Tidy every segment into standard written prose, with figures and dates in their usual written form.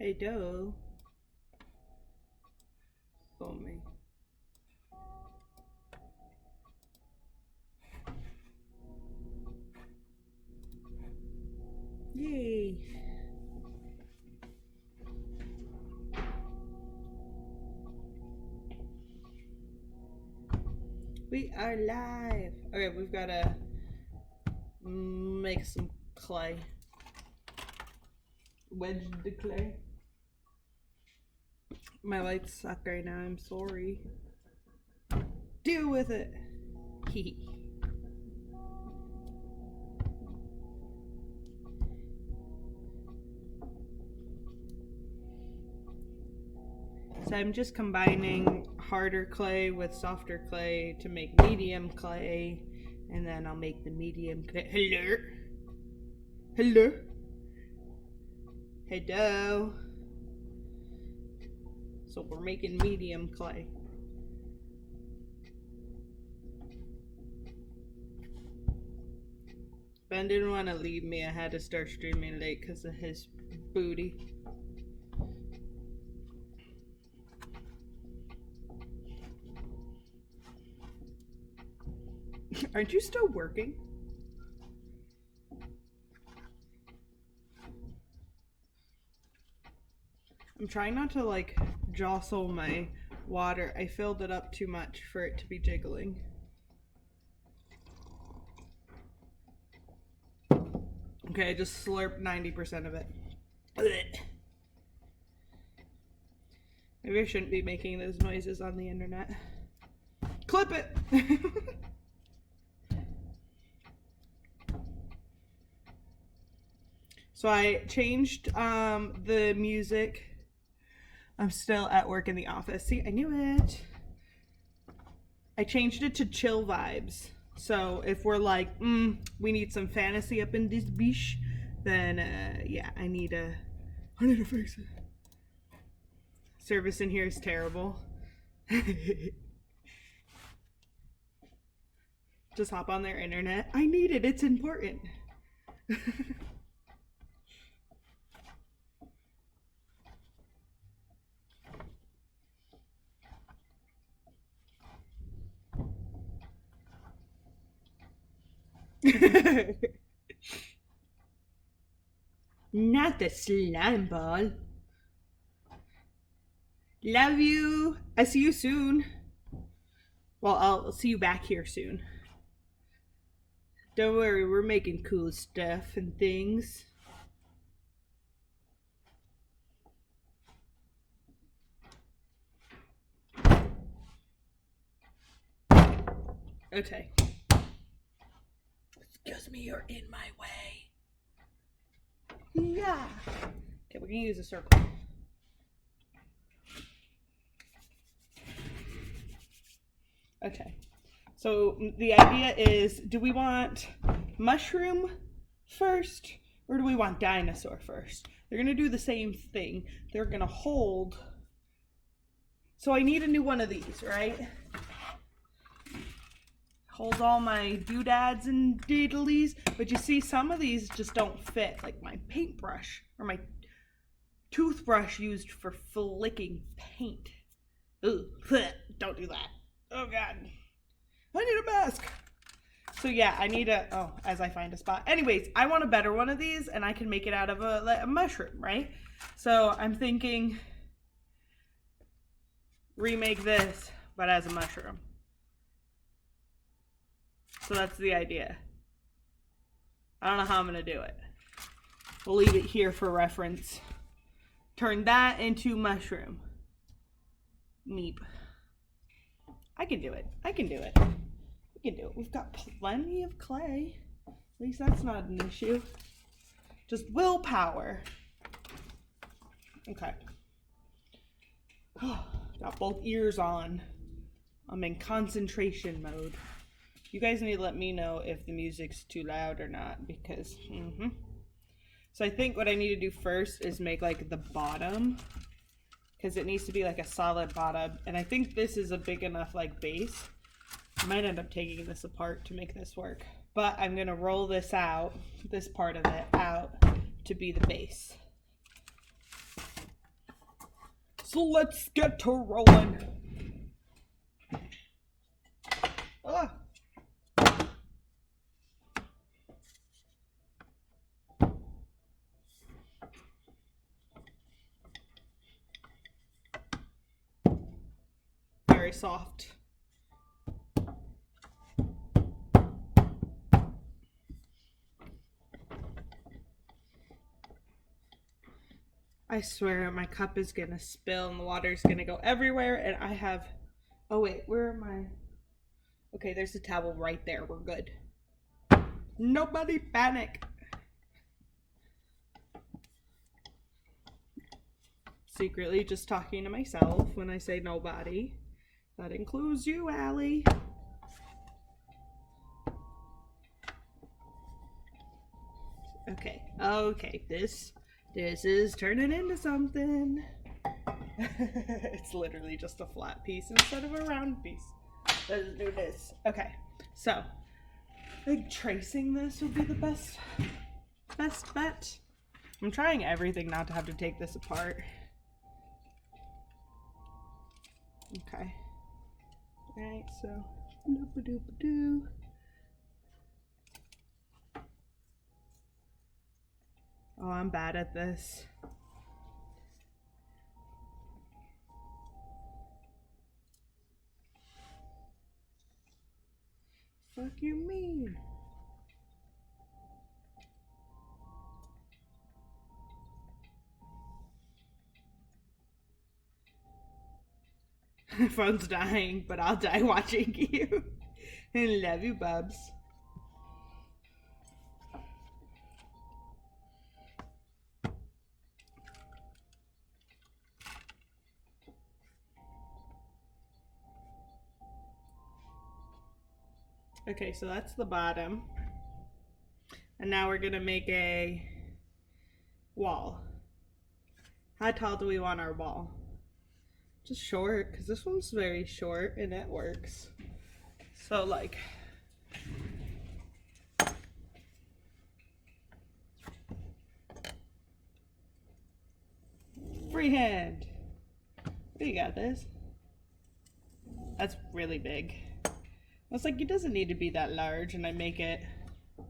Hey, doe. For me. Yay. We are live. Okay, we've got to make some clay. Wedge the clay. My lights suck right now. I'm sorry. Deal with it. Hee. So I'm just combining harder clay with softer clay to make medium clay, and then I'll make the medium clay. Hello? Hello? Hello? So we're making medium clay. Ben didn't want to leave me. I had to start streaming late because of his booty. Aren't you still working? I'm trying not to like jostle my water. I filled it up too much for it to be jiggling. Okay, I just slurped 90% of it. Maybe I shouldn't be making those noises on the internet. Clip it! So I changed the music. I'm still at work in the office. See, I knew it. I changed it to chill vibes. So if we're like, we need some fantasy up in this beach, then yeah, I need to fix it. Service in here is terrible. Just hop on their internet. I need it. It's important. Not the slime ball. Love you. I see you soon. Well, I'll see you back here soon. Don't worry, we're making cool stuff and things. Okay. Excuse me, you're in my way. Yeah. Okay, we're gonna use a circle. Okay. So the idea is, do we want mushroom first or do we want dinosaur first? They're gonna do the same thing. They're gonna hold. So I need a new one of these, right? Hold all my doodads and diddlies, but you see some of these just don't fit, like my paintbrush or my toothbrush used for flicking paint. Ugh, don't do that. Oh God, I need a mask. So yeah, I need as I find a spot. Anyways, I want a better one of these and I can make it out of a mushroom, right? So I'm thinking remake this, but as a mushroom. So that's the idea. I don't know how I'm going to do it. We'll leave it here for reference. Turn that into mushroom. Meep. I can do it. I can do it. We can do it. We've got plenty of clay. At least that's not an issue. Just willpower. Okay. Got both ears on. I'm in concentration mode. You guys need to let me know if the music's too loud or not, because, So I think what I need to do first is make, like, the bottom, because it needs to be, like, a solid bottom, and I think this is a big enough, like, base. I might end up taking this apart to make this work, but I'm going to roll this out, this part of it out, to be the base. So let's get to rolling. Ah. Very soft. I swear my cup is gonna spill and the water's gonna go everywhere, and I have... Oh wait, where am I? Okay, there's a towel right there. We're good. Nobody panic. Secretly just talking to myself when I say nobody. That includes you, Allie. Okay, this is turning into something. It's literally just a flat piece instead of a round piece. Let's do this. Okay, so I think tracing this would be the best bet. I'm trying everything not to have to take this apart. Okay. Alright, so doop-a-doop-a-doo. Oh, I'm bad at this. Fuck you mean? Phone's dying, but I'll die watching you. I love you, Bubs. Okay, so that's the bottom. And now we're gonna make a wall. How tall do we want our wall? Just short, because this one's very short and it works. So like, freehand. You got this. That's really big. I was like, it doesn't need to be that large, and I make it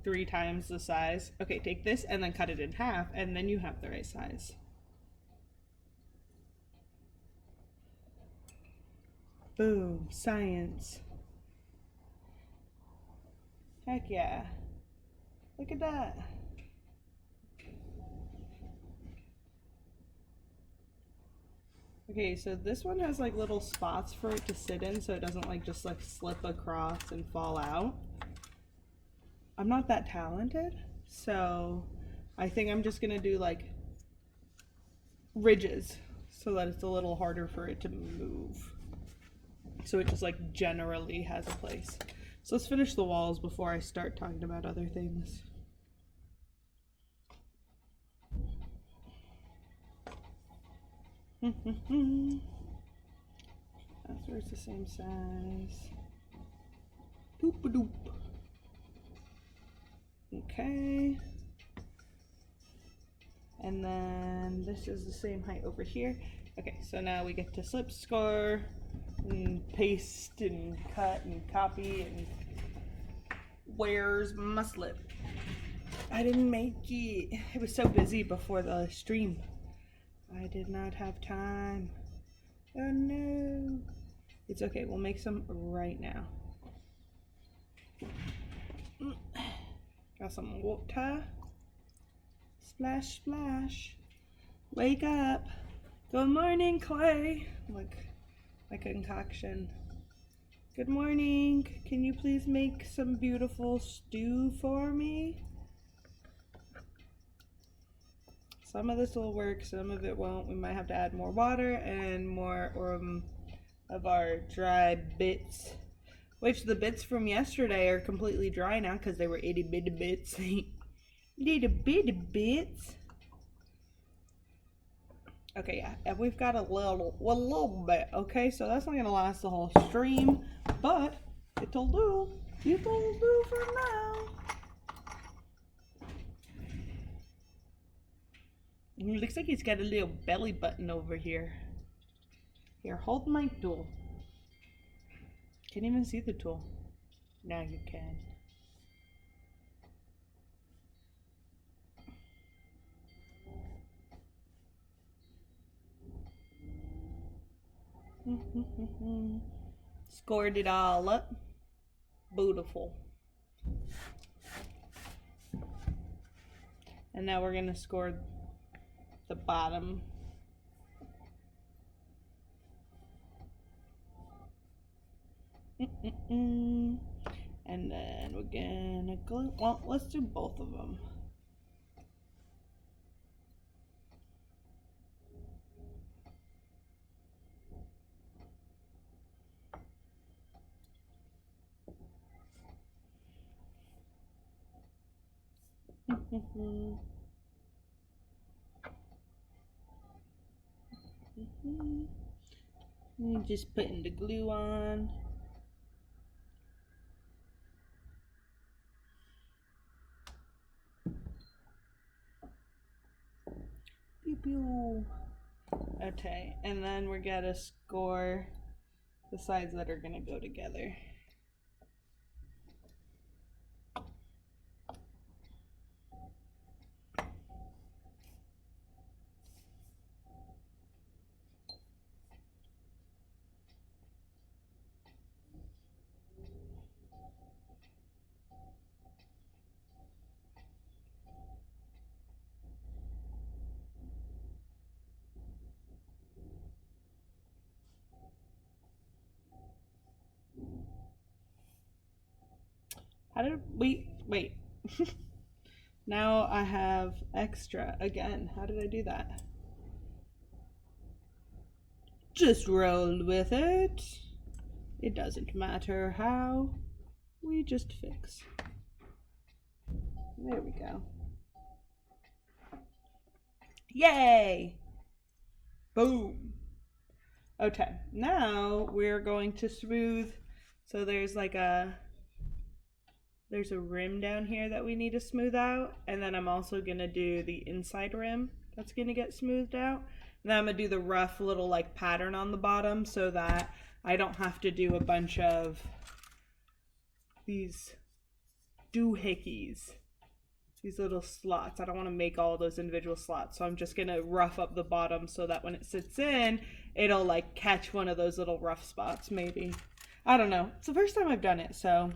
3 times the size. Okay, take this and then cut it in half, and then you have the right size. Boom, science. Heck yeah. Look at that. Okay, so this one has like little spots for it to sit in so it doesn't like just like slip across and fall out. I'm not that talented, so I think I'm just gonna do like ridges so that it's a little harder for it to move. So it just like generally has a place. So let's finish the walls before I start talking about other things. That's where it's the same size. Doop-a-doop. Okay. And then this is the same height over here. Okay, so now we get to slip score and paste and cut and copy and where's my slip? I didn't make it. It was so busy before the stream. I did not have time. Oh no. It's okay, we'll make some right now. Got some water. Splash, splash. Wake up. Good morning, Clay. Look, my concoction. Good morning. Can you please make some beautiful stew for me? Some of this will work, some of it won't. We might have to add more water and more of our dry bits. Which the bits from yesterday are completely dry now because they were itty bitty bits. Itty bitty bits. Okay, yeah, and we've got a little bit. Okay, so that's not gonna last the whole stream, but it'll do. It'll do for now. It looks like he's got a little belly button over here. Here, hold my tool. Can't even see the tool. Now you can. Scored it all up. Beautiful. And now we're gonna score the bottom. And then we're gonna glue. Well, let's do both of them. Just putting the glue on. Pew pew. Okay, and then we're gonna score the sides that are gonna go together. How did wait. Now I have extra again. How did I do that? Just roll with it. It doesn't matter how. We just fix. There we go. Yay! Boom. Okay, now we're going to smooth. So there's a rim down here that we need to smooth out, and then I'm also gonna do the inside rim that's gonna get smoothed out. And then I'm gonna do the rough little like pattern on the bottom so that I don't have to do a bunch of these doohickeys, these little slots. I don't want to make all those individual slots, so I'm just gonna rough up the bottom so that when it sits in, it'll like catch one of those little rough spots maybe. I don't know. It's the first time I've done it, so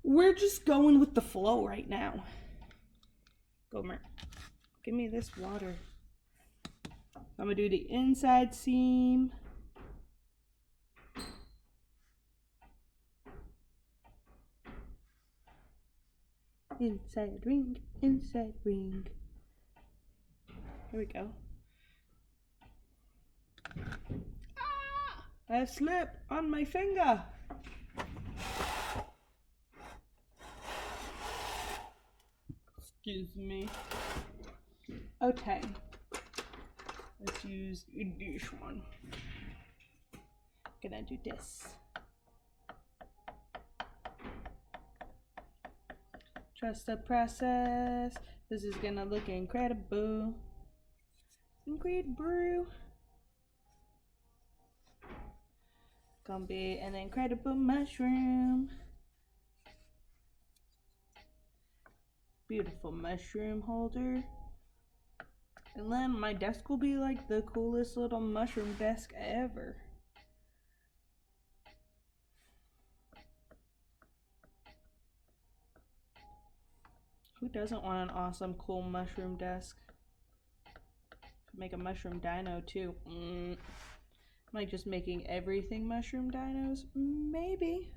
we're just going with the flow right now. Gomer, give me this water. I'm gonna do the inside seam. Inside ring, inside ring. Here we go. Ah, I slipped on my finger. Excuse me. Okay. Let's use this one. Gonna do this. Trust the process. This is gonna look incredible. Incredible. Gonna be an incredible mushroom. Beautiful mushroom holder. And then my desk will be like the coolest little mushroom desk ever. Who doesn't want an awesome, cool mushroom desk? Could make a mushroom dino too. Am I just making everything mushroom dinos? Maybe.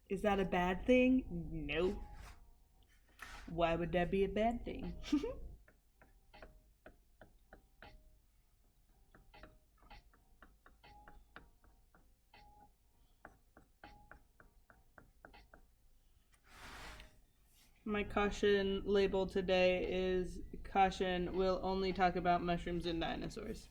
Is that a bad thing? No. Why would that be a bad thing? My caution label today is caution, we'll only talk about mushrooms and dinosaurs.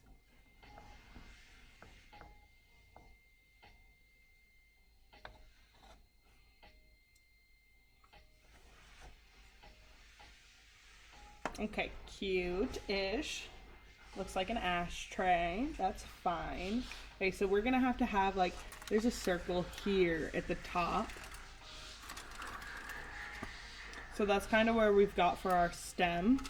Okay, cute-ish. Looks like an ashtray. That's fine. Okay, so we're gonna have to have like, there's a circle here at the top. So that's kind of where we've got for our stem.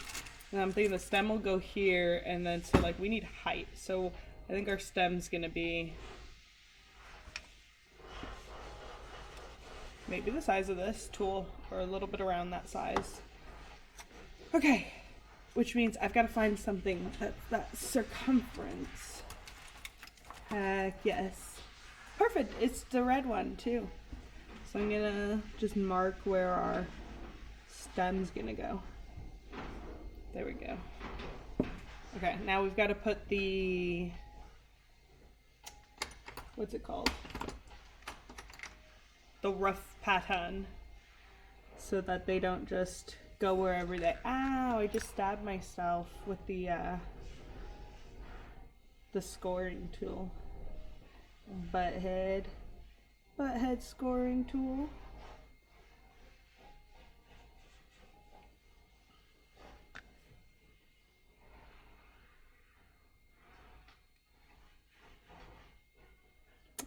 And I'm thinking the stem will go here, and then so like we need height. So I think our stem's gonna be maybe the size of this tool, or a little bit around that size. Okay, which means I've got to find something that's that circumference. Heck yes. Perfect, it's the red one too. So I'm gonna just mark where our stem's gonna go. There we go. Okay, now we've got to put the, what's it called? The rough pattern, so that they don't just go wherever they, ow, I just stabbed myself with the scoring tool. Butthead scoring tool.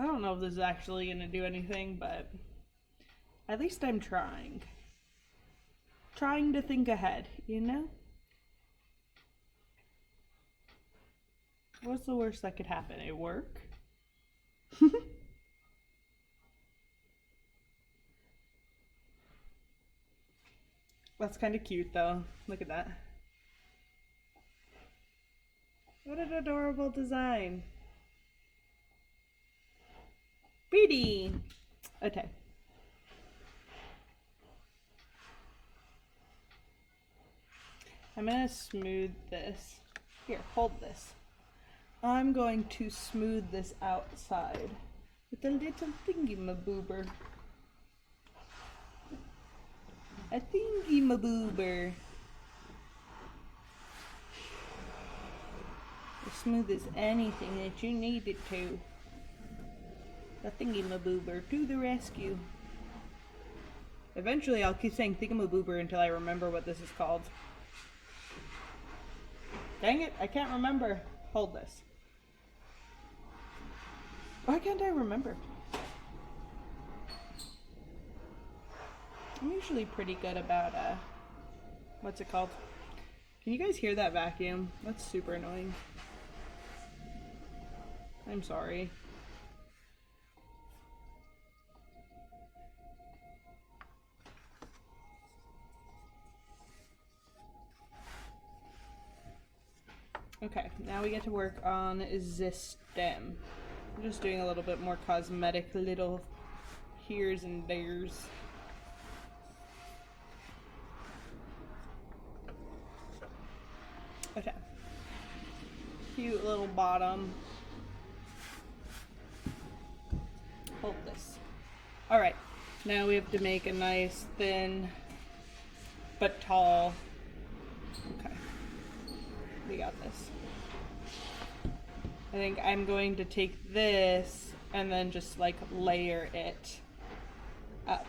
I don't know if this is actually going to do anything, but at least I'm trying. Trying to think ahead, you know? What's the worst that could happen? It work? That's kind of cute though. Look at that. What an adorable design. Pretty. Okay. I'm gonna smooth this. Here, hold this. I'm going to smooth this outside with a little thingy-maboober. A thingy-maboober. As smooth as anything that you need it to. A thingy-maboober to the rescue. Eventually I'll keep saying thingy-maboober until I remember what this is called. Dang it, I can't remember. Hold this. Why can't I remember? I'm usually pretty good about, what's it called? Can you guys hear that vacuum? That's super annoying. I'm sorry. Okay, now we get to work on this stem. I'm just doing a little bit more cosmetic little here's and there's. Okay. Cute little bottom. Hold this. Alright, now we have to make a nice thin but tall. Okay. We got this. I think I'm going to take this and then just like layer it up.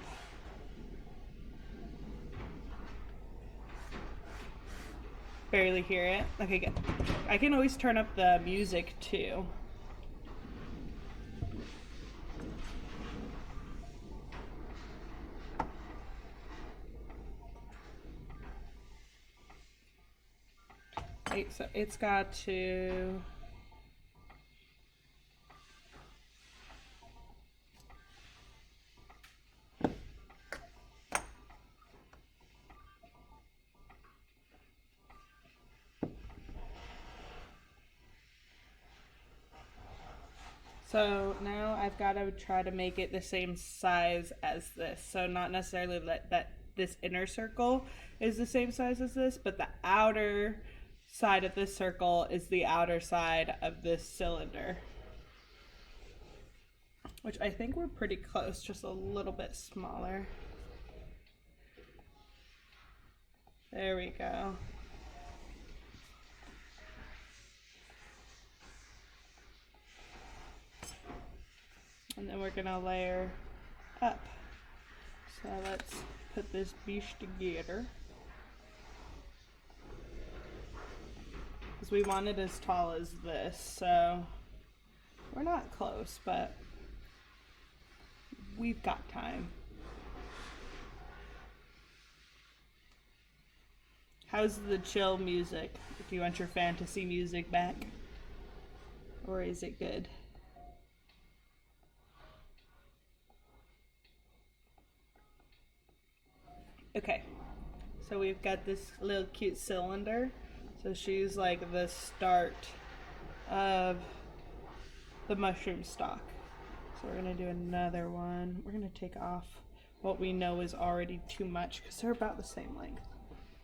Barely hear it. Okay, good. I can always turn up the music too. Okay, so it's got to So now I've got to try to make it the same size as this. So not necessarily that this inner circle is the same size as this, but the outer side of this circle is the outer side of this cylinder. Which I think we're pretty close, just a little bit smaller. There we go. And then we're gonna layer up. So let's put this beast together. because we want it as tall as this, so we're not close, but we've got time. How's the chill music? If you want your fantasy music back, or is it good? Okay, so we've got this little cute cylinder. So she's like the start of the mushroom stalk. So we're gonna do another one. We're gonna take off what we know is already too much because they're about the same length.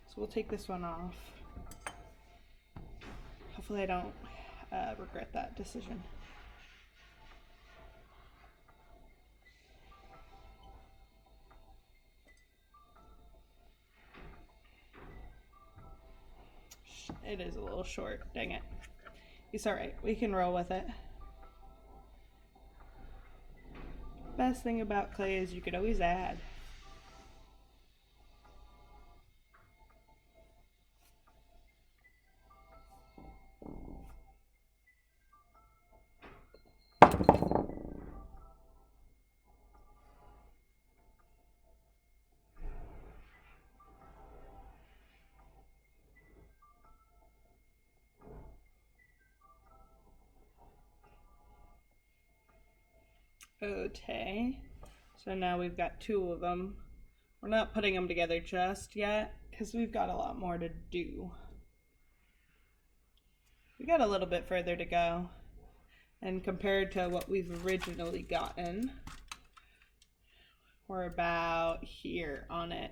So we'll take this one off. Hopefully I don't regret that decision. It is a little short, dang it. It's alright, we can roll with it. Best thing about clay is you could always add. Okay, so now we've got two of them. We're not putting them together just yet because we've got a lot more to do. We got a little bit further to go, and compared to what we've originally gotten, we're about here on it.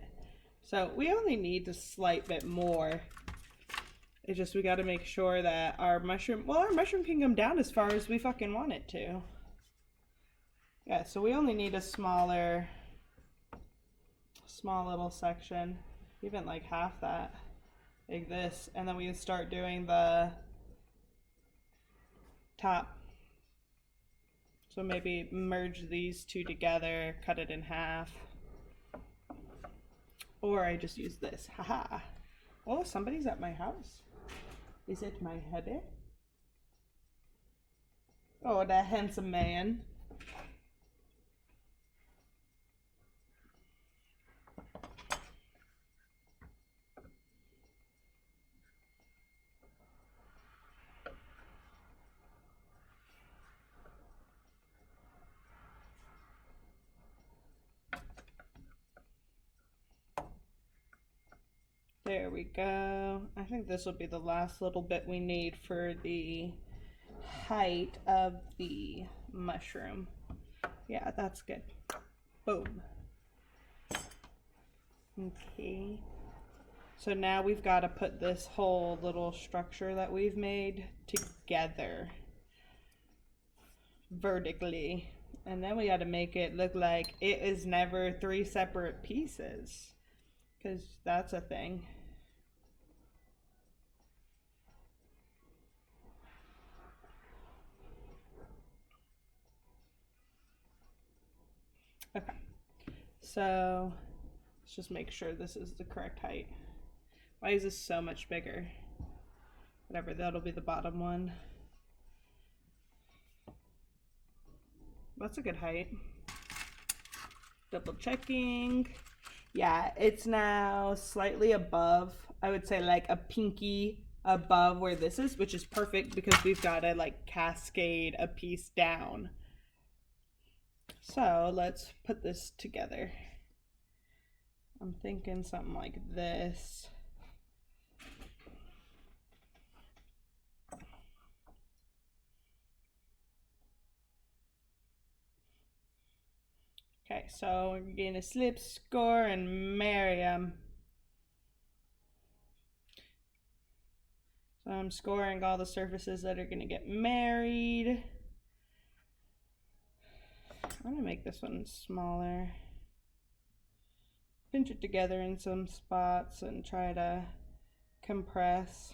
So we only need a slight bit more. It's just we got to make sure that our mushroom can come down as far as we fucking want it to. Yeah, so we only need a small little section, even like half that, like this, and then we start doing the top. So maybe merge these two together, cut it in half. Or I just use this, haha. Oh, somebody's at my house. Is it my hubby? Oh, that handsome man. There we go. I think this will be the last little bit we need for the height of the mushroom. Yeah, that's good. Boom. Okay. So now we've got to put this whole little structure that we've made together vertically. And then we got to make it look like it is never three separate pieces, because that's a thing. Okay, so let's just make sure this is the correct height. Why is this so much bigger? Whatever, that'll be the bottom one. That's a good height. Double checking. Yeah, it's now slightly above, I would say like a pinky above where this is, which is perfect because we've got to like cascade a piece down. So let's put this together. I'm thinking something like this. Okay, so we're gonna slip, score, and marry them. So I'm scoring all the surfaces that are gonna get married. I'm gonna make this one smaller. Pinch it together in some spots and try to compress.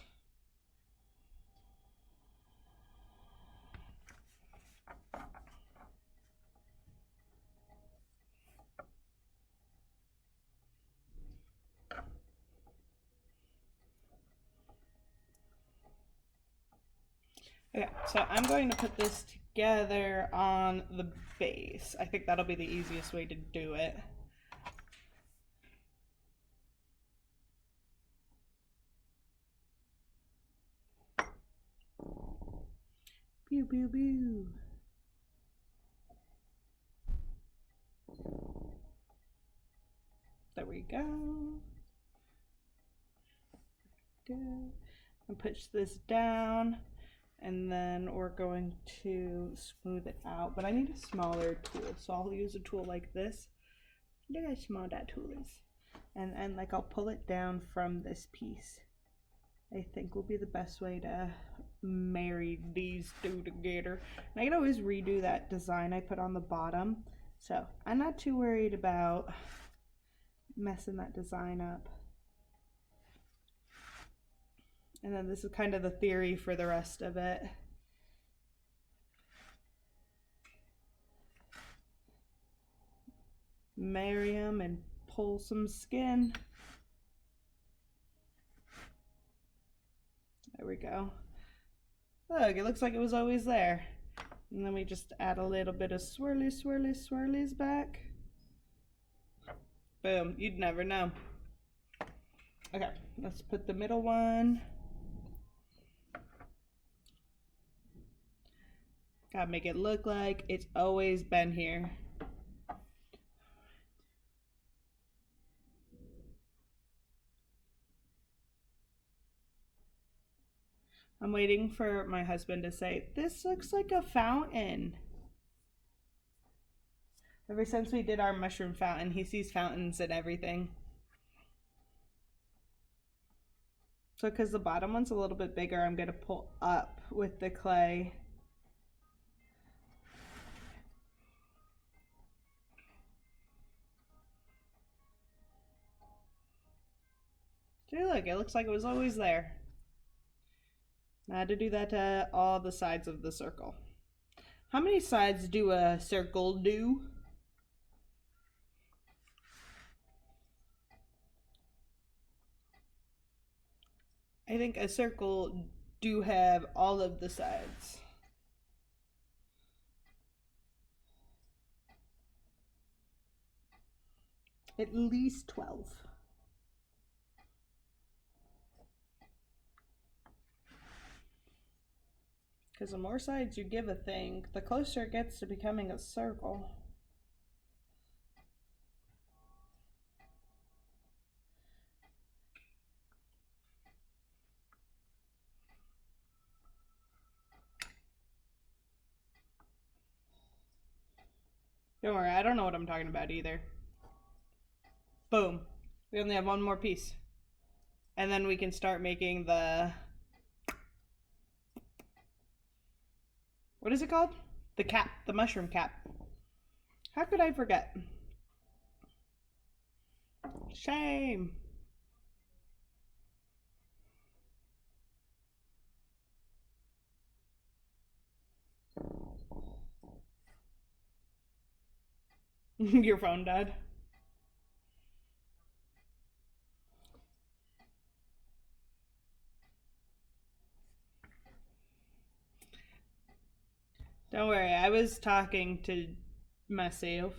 Okay, so I'm going to put this together on the base. I think that'll be the easiest way to do it. Pew, pew, pew. There we go. Good. And push this down, and then we're going to smooth it out. But I need a smaller tool, so I'll use a tool like this. Look how small that tool is. And like I'll pull it down from this piece. I think will be the best way to marry these two together. And I can always redo that design I put on the bottom. So I'm not too worried about messing that design up. And then this is kind of the theory for the rest of it. Marry them and pull some skin. There we go. Look, it looks like it was always there. And then we just add a little bit of swirly, swirly, swirlies back. Boom, you'd never know. Okay, let's put the middle one. Gotta make it look like it's always been here. I'm waiting for my husband to say, "This looks like a fountain." Ever since we did our mushroom fountain, he sees fountains and everything. So because the bottom one's a little bit bigger, I'm gonna pull up with the clay. See, look, it looks like it was always there. I had to do that to all the sides of the circle. How many sides do a circle do? I think a circle do have all of the sides. At least 12. Because the more sides you give a thing, the closer it gets to becoming a circle. Don't worry, I don't know what I'm talking about either. Boom. We only have one more piece. And then we can start making the... What is it called? The cap, the mushroom cap. How could I forget? Shame. Your phone died. Don't worry, I was talking to myself.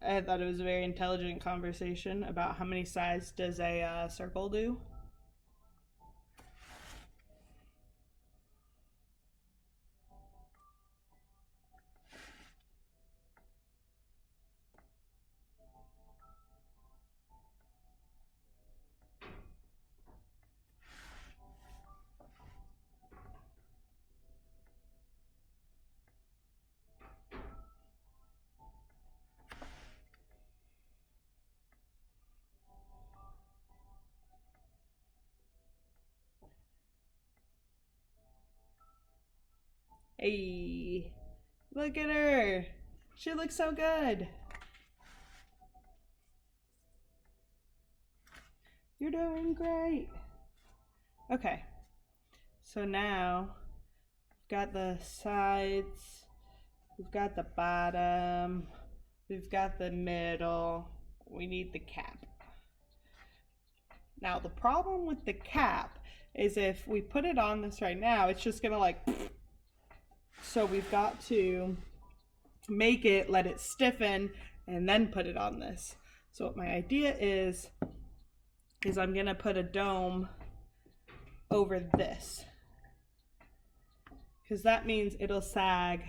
I thought it was a very intelligent conversation about how many sides does a circle do. Hey, look at her. She looks so good. You're doing great. Okay, so now we've got the sides, we've got the bottom, we've got the middle, we need the cap. Now the problem with the cap is if we put it on this right now, it's just gonna like, so we've got to make it, let it stiffen, and then put it on this. So what my idea is I'm gonna put a dome over this, because that means it'll sag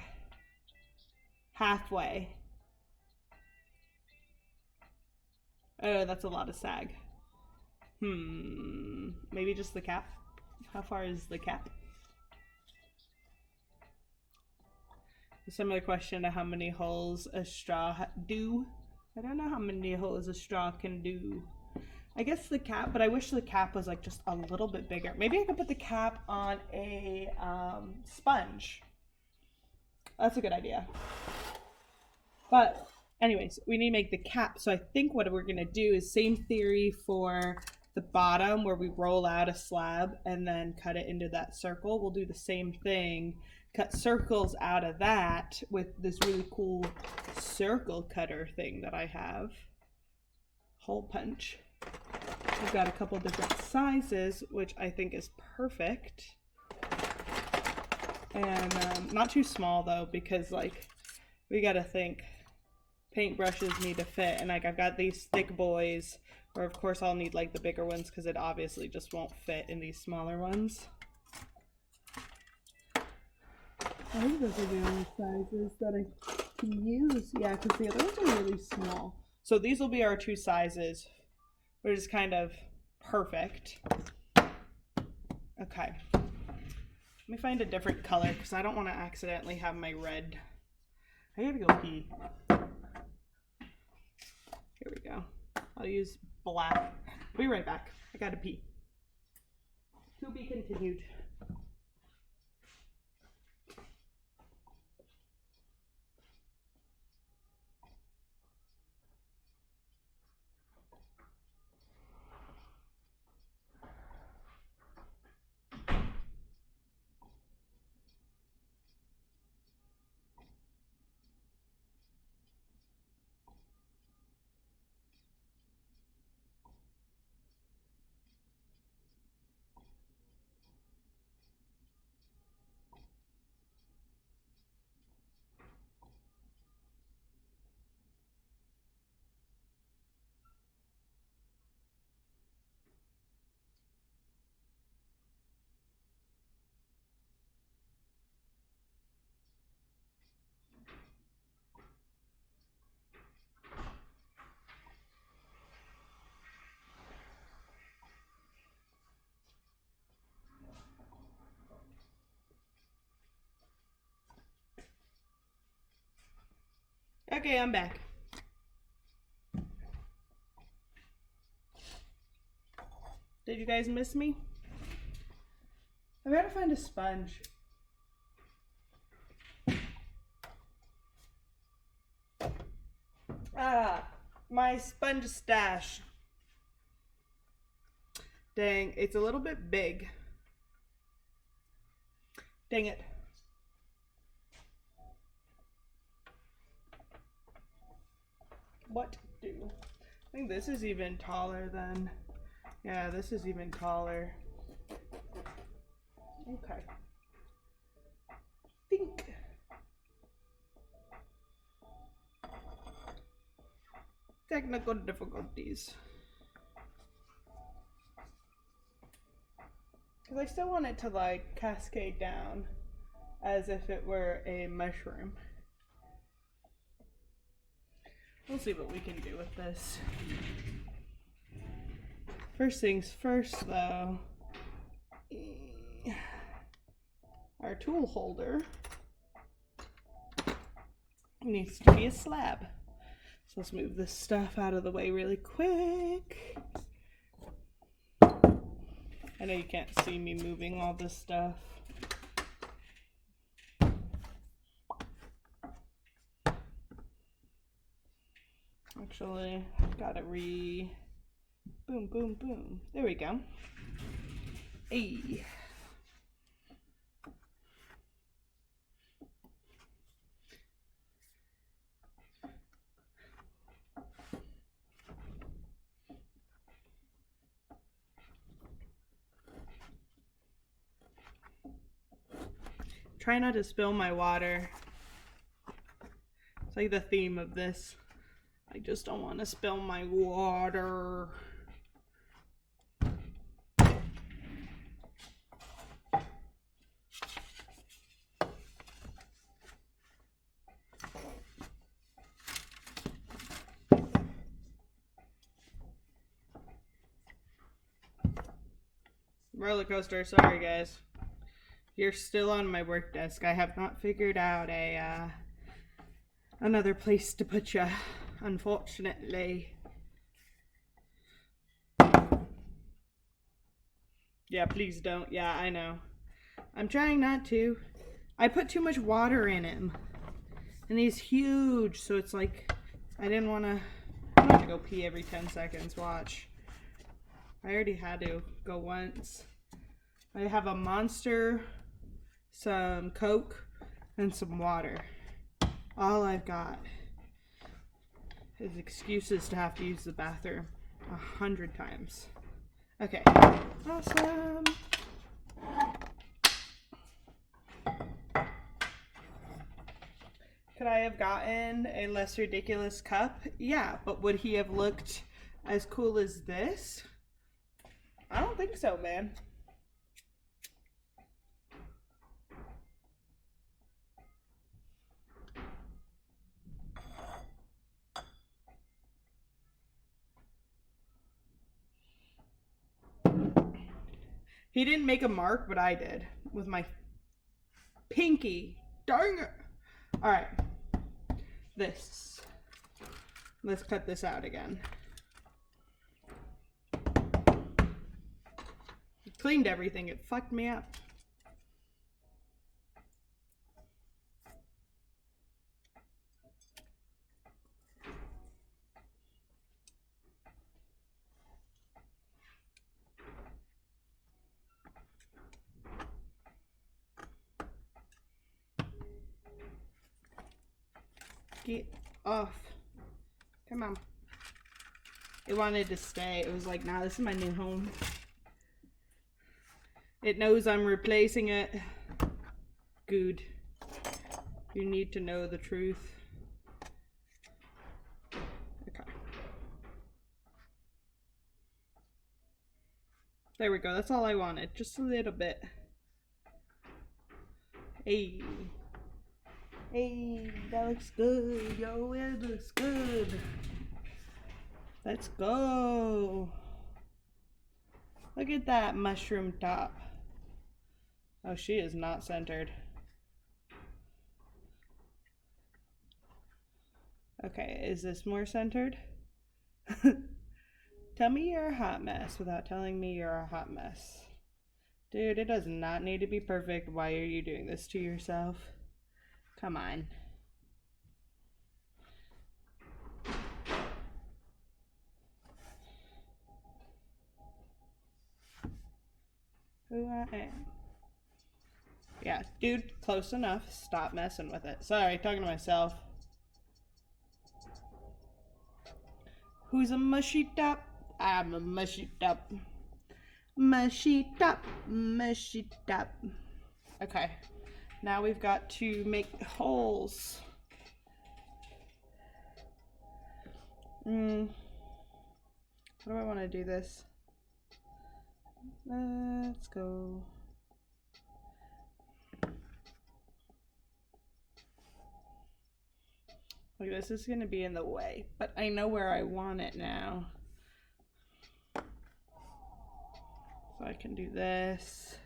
halfway. Oh, that's a lot of sag. Maybe just the cap. How far is the cap? A similar question to how many holes a straw do. I don't know how many holes a straw can do. I guess the cap, but I wish the cap was like just a little bit bigger. Maybe I could put the cap on a sponge. That's a good idea. But anyways, we need to make the cap. So I think what we're gonna do is same theory for the bottom where we roll out a slab and then cut it into that circle. We'll do the same thing, cut circles out of that with this really cool circle cutter thing that I have. Hole punch. We've got a couple different sizes, which I think is perfect. And not too small though, because like we gotta think paintbrushes need to fit, and like I've got these thick boys, or of course I'll need like the bigger ones because it obviously just won't fit in these smaller ones. I think those are the only sizes that I can use. Yeah, because the other ones are really small. So these will be our two sizes, which is kind of perfect. Okay. Let me find a different color because I don't want to accidentally have my red. I gotta go pee. Here we go. I'll use black. I'll be right back. I gotta pee. To be continued. Okay, I'm back. Did you guys miss me? I've got to find a sponge. My sponge stash. Dang, it's a little bit big. Dang it. What do? I think this is even taller than, yeah, this is even taller. Okay. Think. Technical difficulties. Because I still want it to like cascade down as if it were a mushroom. We'll see what we can do with this. First things first though, our tool holder needs to be a slab. So let's move this stuff out of the way really quick. I know you can't see me moving all this stuff. Actually, gotta boom, boom, boom. There we go. Hey. Try not to spill my water. It's like the theme of this. I just don't want to spill my water. Roller coaster, sorry guys. You're still on my work desk. I have not figured out another place to put you, unfortunately. Yeah, please don't. Yeah, I know. I'm trying not to. I put too much water in him. And he's huge, so it's like, I didn't want to, I'm going to go pee every 10 seconds, watch. I already had to go once. I have a Monster, some Coke, and some water. All I've got is excuses to have to use the bathroom 100 times. Okay, awesome. Could I have gotten a less ridiculous cup? Yeah, but would he have looked as cool as this? I don't think so, man. He didn't make a mark, but I did with my pinky. Darn it. All right. This. Let's cut this out again. It cleaned everything. It fucked me up. Get off. Come on. It wanted to stay. It was like, nah, this is my new home. It knows I'm replacing it. Good. You need to know the truth. Okay. There we go. That's all I wanted. Just a little bit. Hey. Hey, that looks good. Yo, it looks good. Let's go. Look at that mushroom top. Oh, she is not centered. Okay, is this more centered? Tell me you're a hot mess without telling me you're a hot mess. Dude, it does not need to be perfect. Why are you doing this to yourself? Come on. Who I am. Yeah, dude, close enough. Stop messing with it. Sorry, talking to myself. Who's a mushy top? I'm a mushy top. Mushy top, mushy top. Okay, now we've got to make holes. How do I want to do this? Let's go. Look, this is going to be in the way, but I know where I want it now. So I can do this.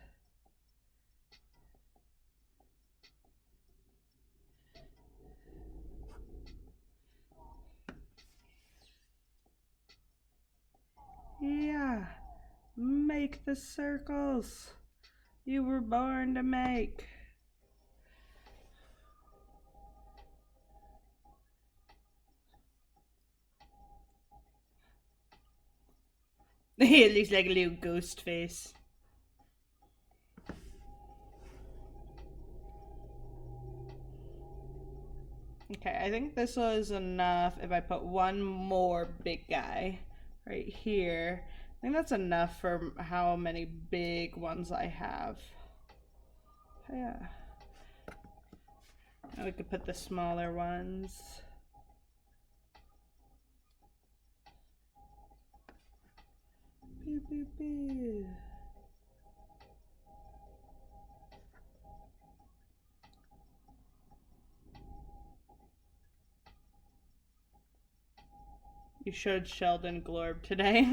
Yeah, make the circles you were born to make. It looks like a little ghost face. Okay, I think this was enough if I put one more big guy right here. I think that's enough for how many big ones I have. Yeah. And we could put the smaller ones. Pew, pew, pew. You showed Sheldon Glorb today.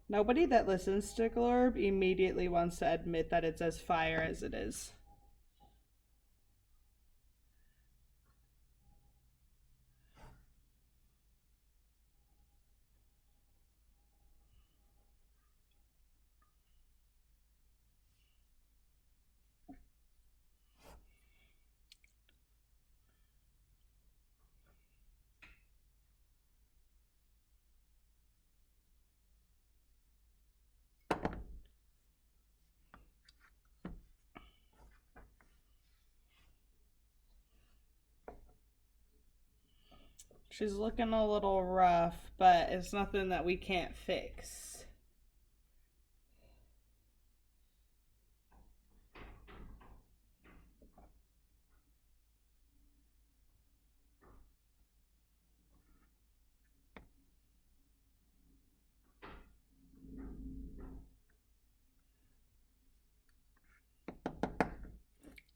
Nobody that listens to Glorb immediately wants to admit that it's as fire as it is. She's looking a little rough, but it's nothing that we can't fix.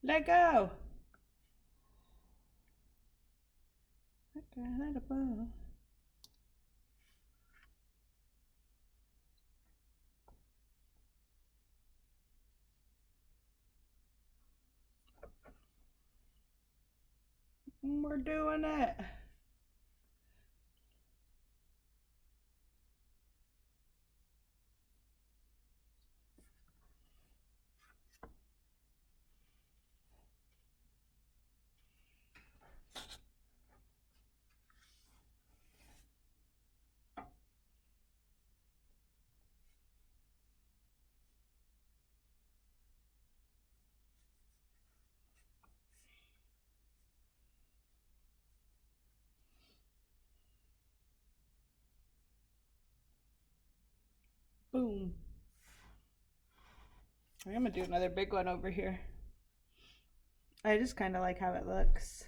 Let go! Incredible. We're doing it. Boom. I'm gonna do another big one over here. I just kind of like how it looks.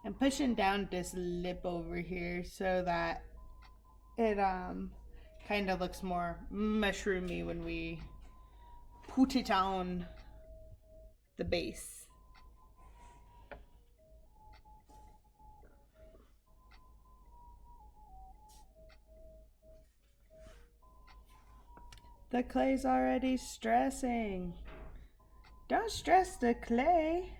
I'm pushing down this lip over here so that it kind of looks more mushroomy when we put it on the base. The clay's already stressing. Don't stress the clay.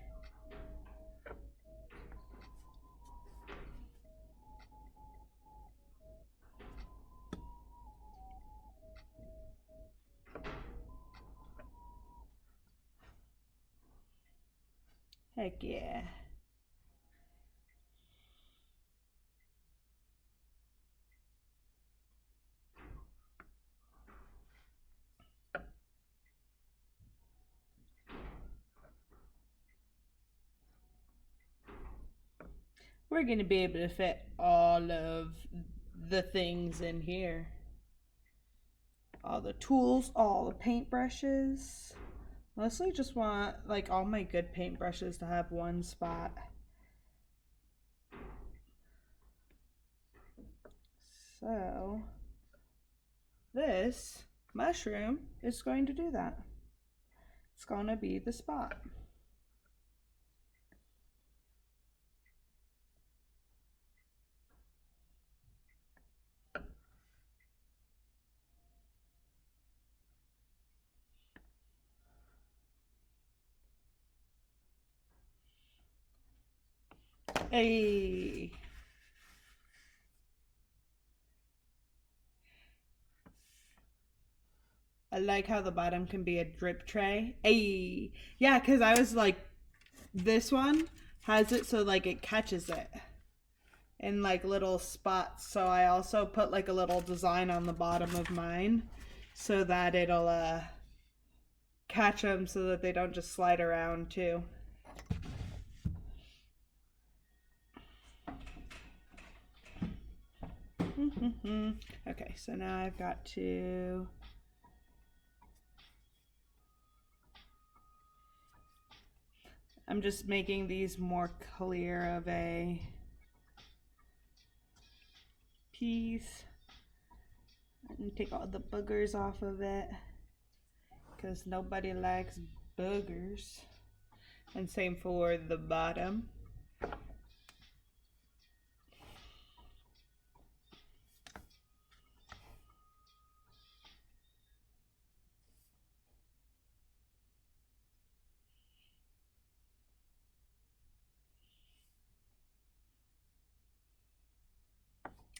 Heck yeah. We're going to be able to fit all of the things in here. All the tools, all the paintbrushes. Mostly just want like all my good paintbrushes to have one spot. So this mushroom is going to do that. It's going to be the spot. Hey. I like how the bottom can be a drip tray. Hey. Yeah, because I was like, this one has it so like it catches it in like little spots. So I also put like a little design on the bottom of mine so that it'll catch them so that they don't just slide around too. Okay, so now I've got to I'm just making these more clear of a piece and take all the boogers off of it because nobody likes boogers. And same for the bottom.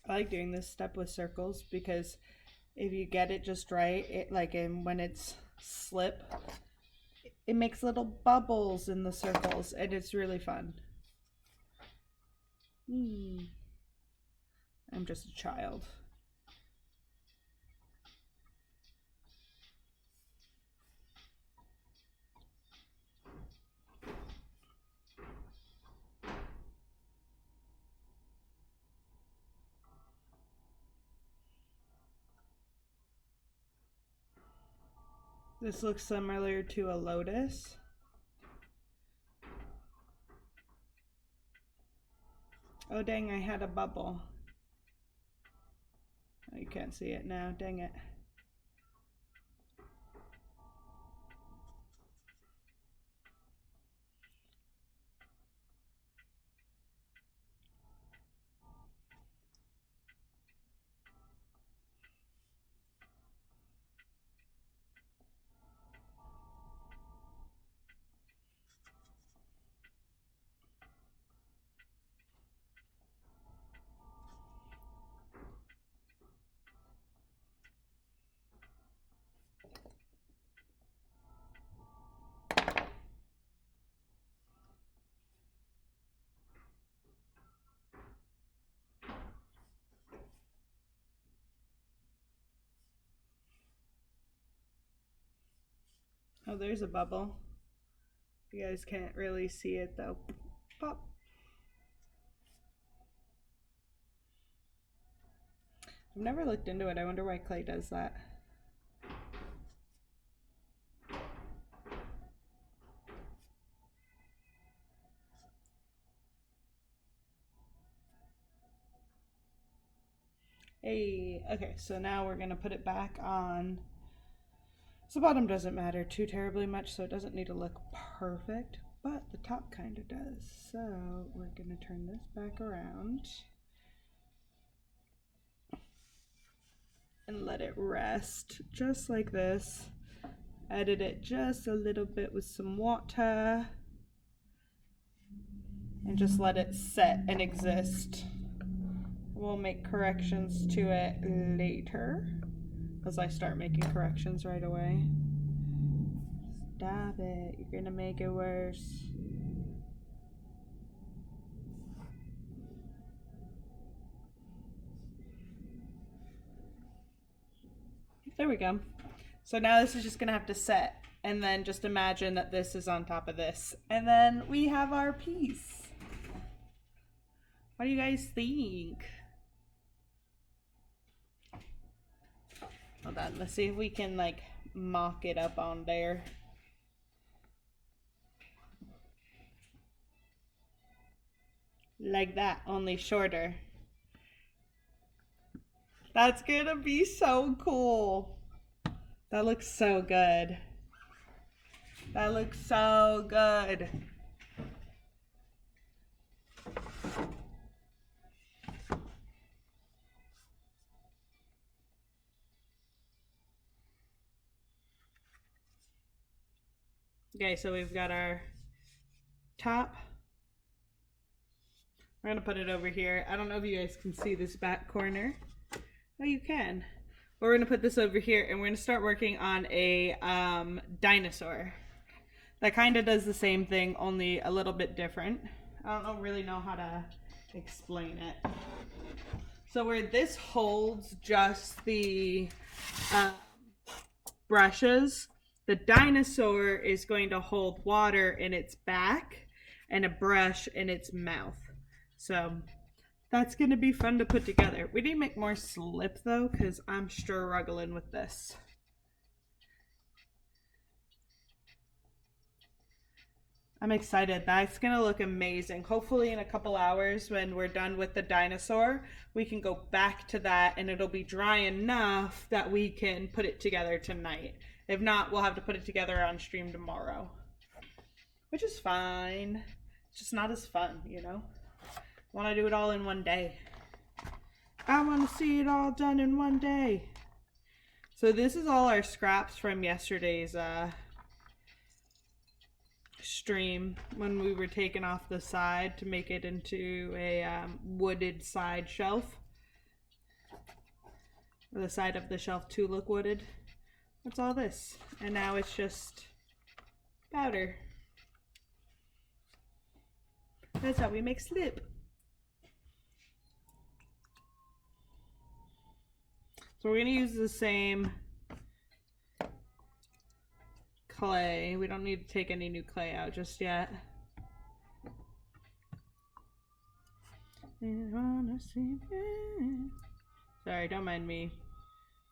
I like doing this step with circles because if you get it just right, it like and when it's slip, it makes little bubbles in the circles and it's really fun. I'm just a child. This looks similar to a lotus. Oh dang, I had a bubble. Oh, you can't see it now, dang it. Oh, there's a bubble. You guys can't really see it though. Pop. I've never looked into it. I wonder why clay does that. Hey, okay, so now we're gonna put it back on. So the bottom doesn't matter too terribly much, so it doesn't need to look perfect, but the top kind of does. So we're gonna turn this back around and let it rest just like this. Edit it just a little bit with some water and just let it set and exist. We'll make corrections to it later as I start making corrections right away. Stop it, you're gonna make it worse. There we go. So now this is just gonna have to set, and then just imagine that this is on top of this, and then we have our piece. What do you guys think? Hold on, let's see if we can like mock it up on there. Like that, only shorter. That's gonna be so cool. That looks so good. That looks so good. Okay, so we've got our top. We're gonna put it over here. I don't know if you guys can see this back corner. Oh, you can. But we're gonna put this over here, and we're gonna start working on a dinosaur. That kind of does the same thing, only a little bit different. I don't really know how to explain it. So where this holds just the brushes, the dinosaur is going to hold water in its back and a brush in its mouth. So that's going to be fun to put together. We need to make more slip though, because I'm struggling with this. I'm excited. That's going to look amazing. Hopefully in a couple hours when we're done with the dinosaur, we can go back to that and it'll be dry enough that we can put it together tonight. If not, we'll have to put it together on stream tomorrow. Which is fine. It's just not as fun, you know? I want to do it all in one day. I want to see it all done in one day. So this is all our scraps from yesterday's stream when we were taking off the side to make it into a wooded side shelf, or the side of the shelf to look wooded. That's all this, and now it's just powder. That's how we make slip. So we're gonna use the same clay. We don't need to take any new clay out just yet. Sorry, don't mind me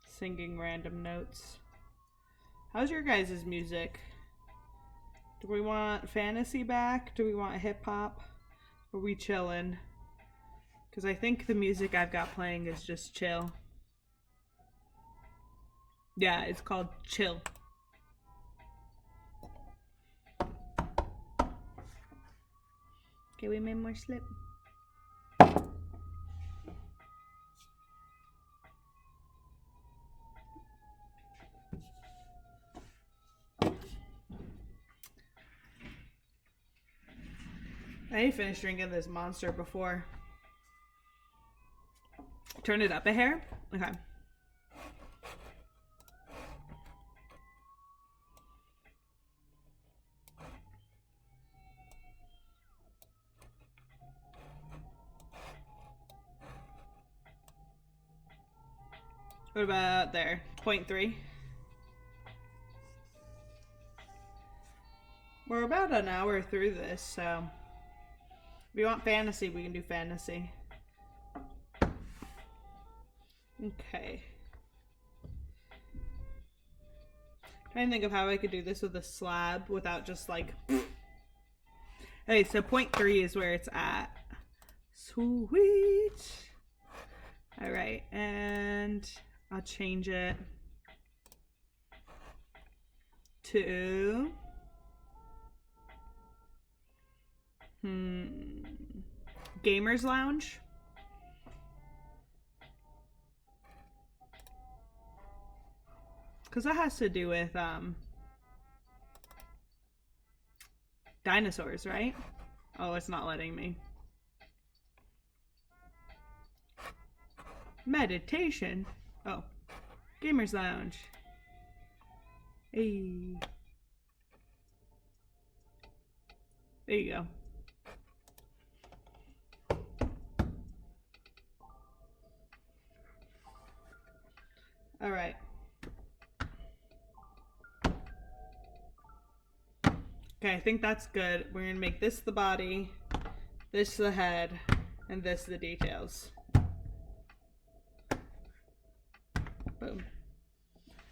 singing random notes. How's your guys' music? Do we want fantasy back? Do we want hip hop? Are we chilling? Because I think the music I've got playing is just chill. Yeah, it's called Chill. Okay, we made more slip. I need to finish drinking this Monster before. Turn it up a hair? Okay. What about there? 0.3. We're about an hour through this, so if you want fantasy, we can do fantasy. Okay. Trying to think of how I could do this with a slab without just like. Okay, so 0.3 is where it's at. Sweet. All right, and I'll change it to Gamers Lounge. Because that has to do with dinosaurs, right? Oh, it's not letting me. Meditation. Oh, Gamers Lounge. Hey. There you go. All right. Okay, I think that's good. We're gonna make this the body, this the head, and this the details. Boom.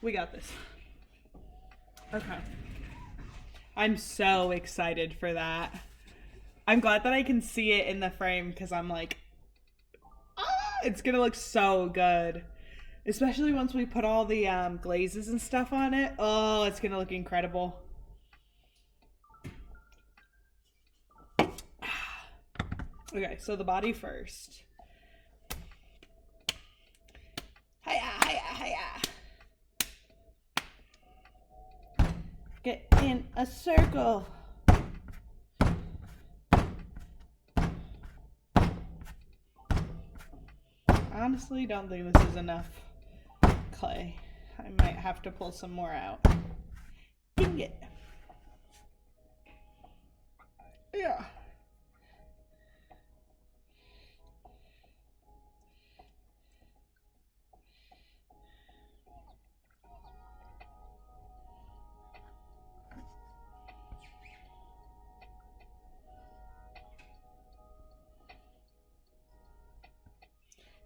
We got this. Okay. I'm so excited for that. I'm glad that I can see it in the frame because I'm like, it's gonna look so good. Especially once we put all the glazes and stuff on it. Oh, it's gonna look incredible. Okay, so the body first. Hiya, hiya, hiya. Get in a circle. honestly don't think this is enough clay. I might have to pull some more out. Dang it. Yeah.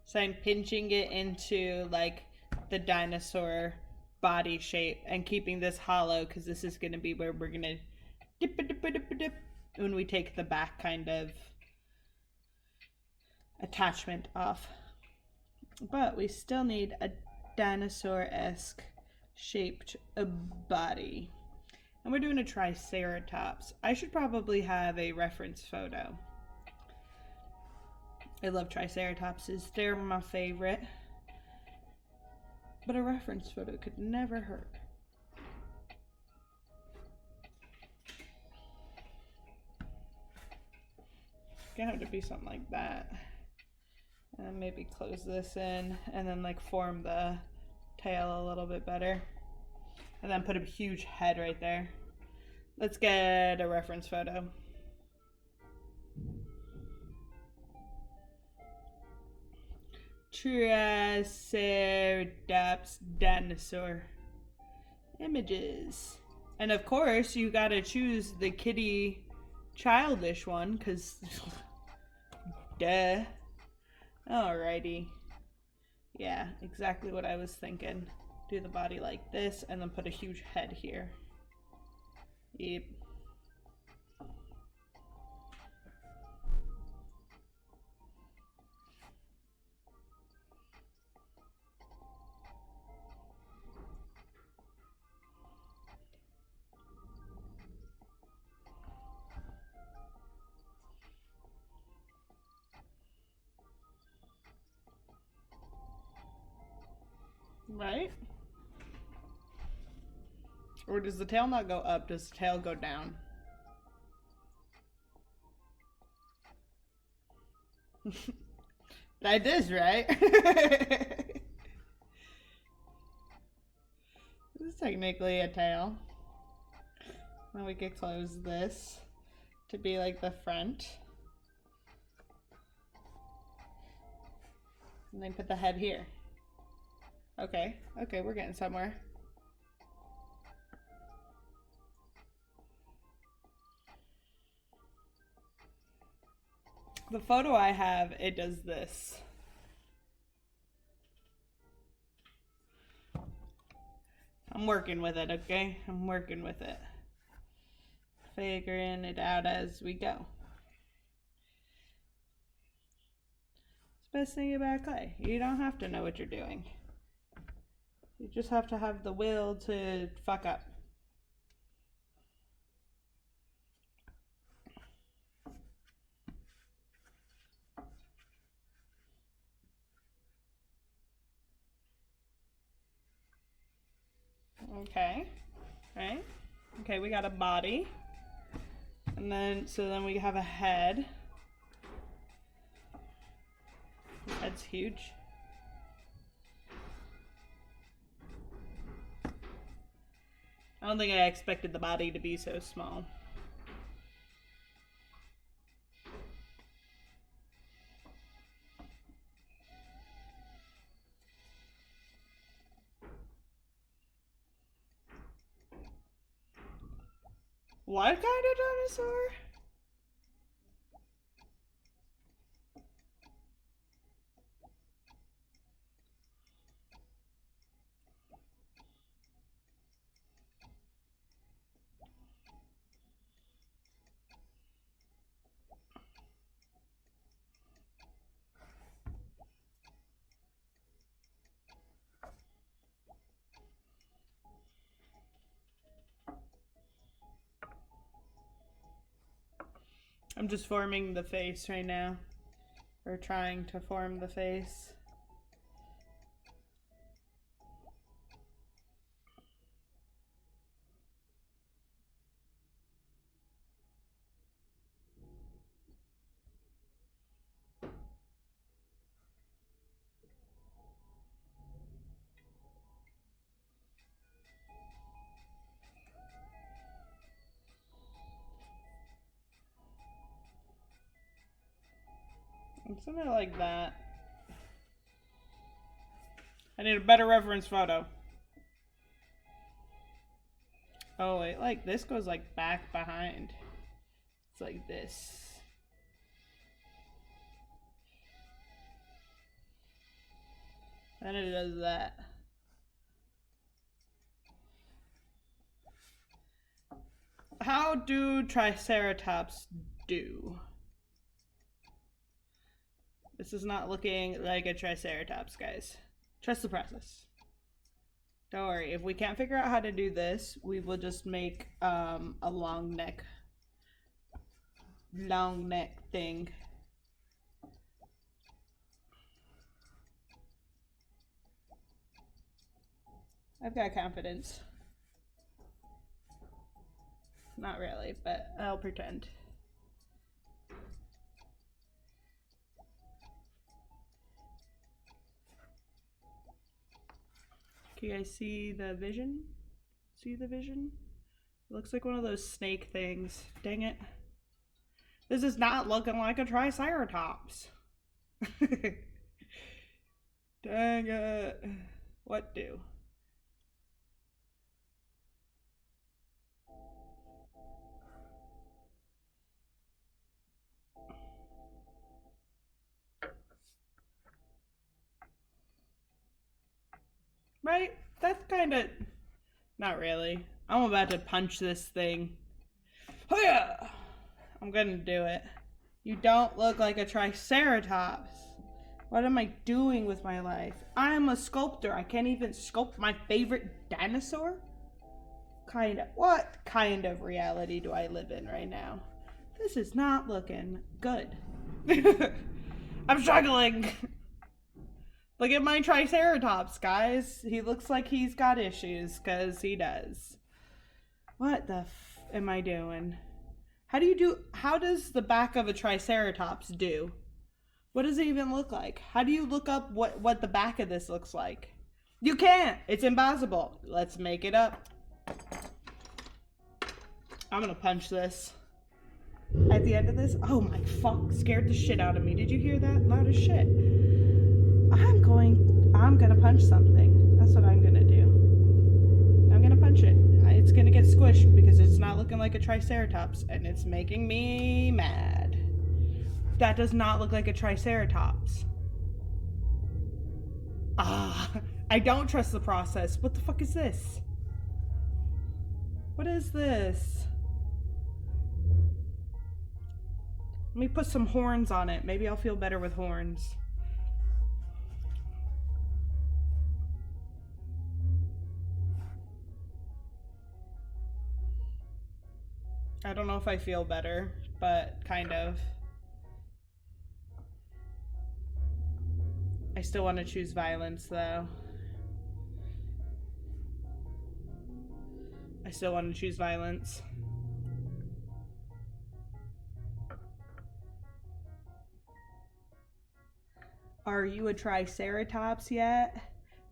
So I'm pinching it into like the dinosaur body shape and keeping this hollow because this is going to be where we're going to dip when we take the back kind of attachment off. But we still need a dinosaur-esque shaped body. And we're doing a triceratops. I should probably have a reference photo. I love triceratopses. They're my favorite. But a reference photo could never hurt. It's gonna have to be something like that. And maybe close this in and then like form the tail a little bit better. And then put a huge head right there. Let's get a reference photo. Triceratops dinosaur images. And of course, you gotta choose the kitty childish one, because duh. Alrighty. Yeah, exactly what I was thinking. Do the body like this, and then put a huge head here. Yep. Right? Or does the tail not go up? Does the tail go down? That is right. This is technically a tail. Now we could close this to be like the front. And then put the head here. Okay, okay, we're getting somewhere. The photo I have, it does this. I'm working with it, okay? I'm working with it. Figuring it out as we go. It's the best thing about clay. You don't have to know what you're doing. You just have to have the will to fuck up. Okay, right? Okay, we got a body. And then, so then we have a head. Head's huge. I don't think I expected the body to be so small. What kind of dinosaur? I'm just forming the face right now. Or trying to form the face. Something like that. I need a better reference photo. Oh wait, like this goes like back behind. It's like this. And it does that. How do Triceratops do? This is not looking like a Triceratops, guys. Trust the process. Don't worry, if we can't figure out how to do this, we will just make a long neck thing. I've got confidence. Not really, but I'll pretend. Can you guys see the vision? See the vision? It looks like one of those snake things. Dang it. This is not looking like a Triceratops. Dang it. What do? Right? That's kind of... Not really. I'm about to punch this thing. Oh yeah! I'm gonna do it. You don't look like a Triceratops. What am I doing with my life? I'm a sculptor. I can't even sculpt my favorite dinosaur? What kind of reality do I live in right now? This is not looking good. I'm struggling. Look at my Triceratops, guys. He looks like he's got issues, because he does. What the f am I doing? How does the back of a Triceratops do? What does it even look like? How do you look up what the back of this looks like? You can't. It's impossible. Let's make it up. I'm gonna punch this. At the end of this, oh my fuck, scared the shit out of me. Did you hear that? Loud as shit. I'm gonna punch something. That's what I'm gonna do. I'm gonna punch it. It's gonna get squished because it's not looking like a Triceratops and it's making me mad. That does not look like a Triceratops. I don't trust the process. What the fuck is this? What is this? Let me put some horns on it. Maybe I'll feel better with horns. I don't know if I feel better, but kind of. I still want to choose violence, though. I still want to choose violence. Are you a Triceratops yet?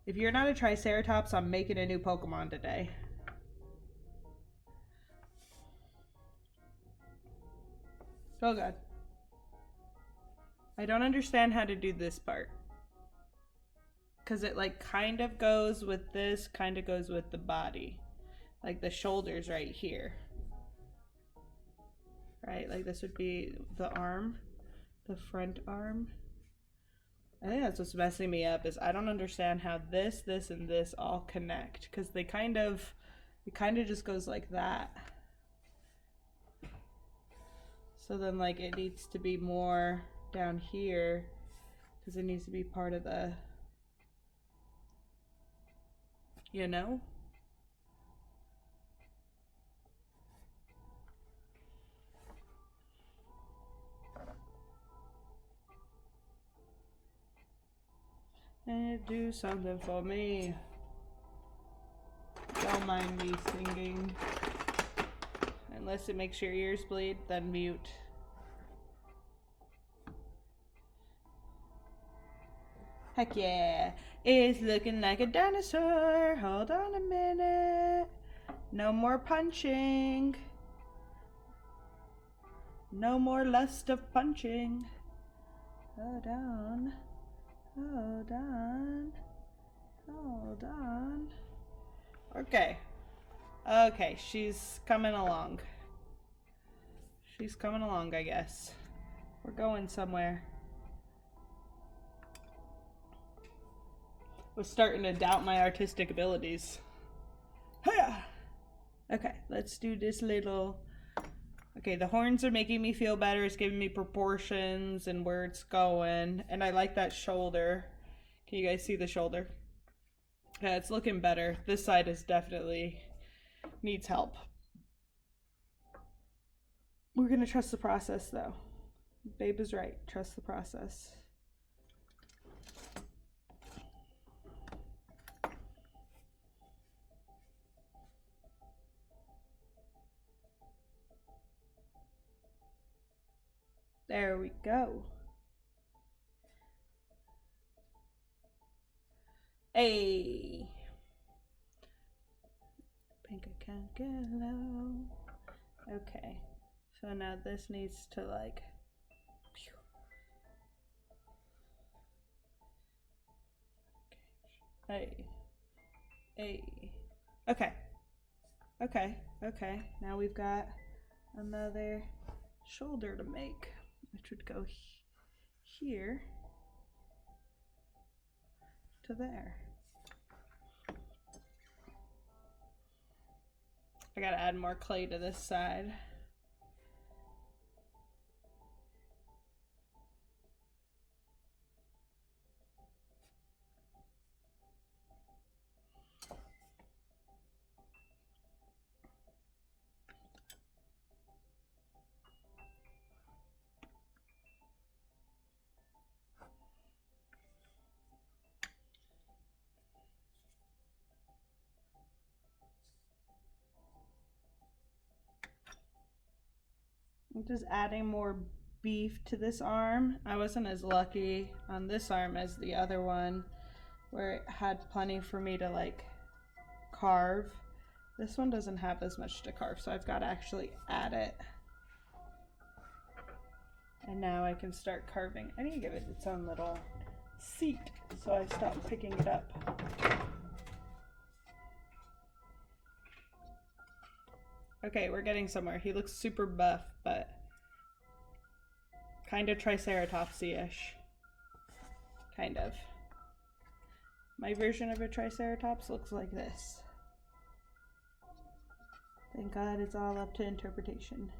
If you're not a Triceratops, I'm making a new Pokemon today. Oh god. I don't understand how to do this part. Because it like kind of goes with this, kind of goes with the body. Like the shoulders right here. Right? Like this would be the arm. The front arm. I think that's what's messing me up is I don't understand how this, and this all connect. Because it kind of just goes like that. So then like it needs to be more down here because it needs to be part of the, you know? And do something for me. Don't mind me singing. Unless it makes your ears bleed, then mute. Heck yeah. It's looking like a dinosaur. Hold on a minute. No more punching. No more lust of punching. Hold on. Hold on. Hold on. Okay. Okay, she's coming along. She's coming along, I guess. We're going somewhere. I was starting to doubt my artistic abilities. Hiya! Okay, let's do this little... Okay, the horns are making me feel better. It's giving me proportions and where it's going. And I like that shoulder. Can you guys see the shoulder? Yeah, it's looking better. This side is definitely needs help. We're gonna trust the process though. Babe is right. Trust the process. There we go. Hey. Bank account get low. Okay. So now this needs to like... Hey. Hey. Okay. Okay. Okay. Now we've got another shoulder to make, which would go here to there. I gotta add more clay to this side. I'm just adding more beef to this arm. I wasn't as lucky on this arm as the other one, where it had plenty for me to like carve. This one doesn't have as much to carve, so I've got to actually add it. And now I can start carving. I need to give it its own little seat so I stop picking it up. Okay, we're getting somewhere. He looks super buff, but kind of Triceratopsy-ish. Kind of. My version of a Triceratops looks like this. Thank God it's all up to interpretation.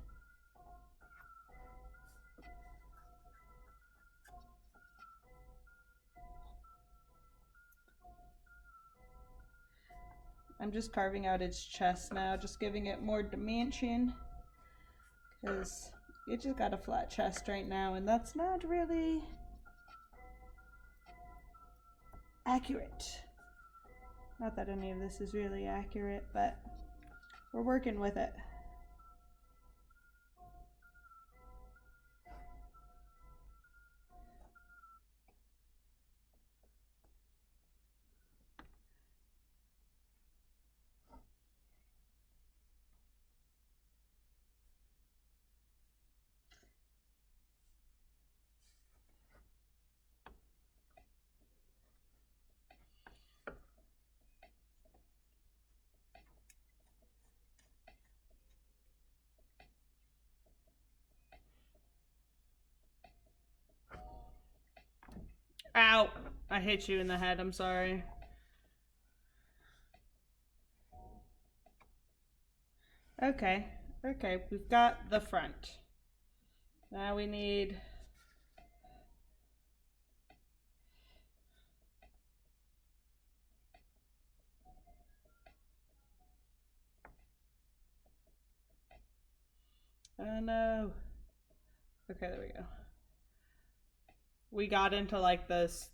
I'm just carving out its chest now, just giving it more dimension, because it just got a flat chest right now, and that's not really accurate. Not that any of this is really accurate, but we're working with it. Ow! I hit you in the head, I'm sorry. Okay, okay, we've got the front. Now we need... Oh no. Okay, there we go. We got into like this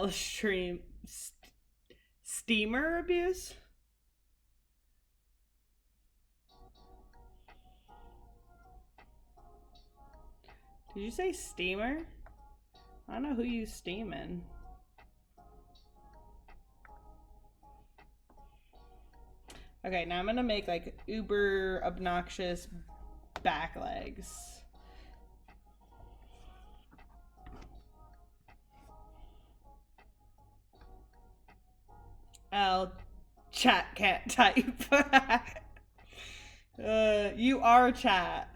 stream steamer abuse. Did you say steamer? I don't know who you steaming. Okay, now I'm gonna make like uber obnoxious back legs. Oh, chat can't type. You are chat.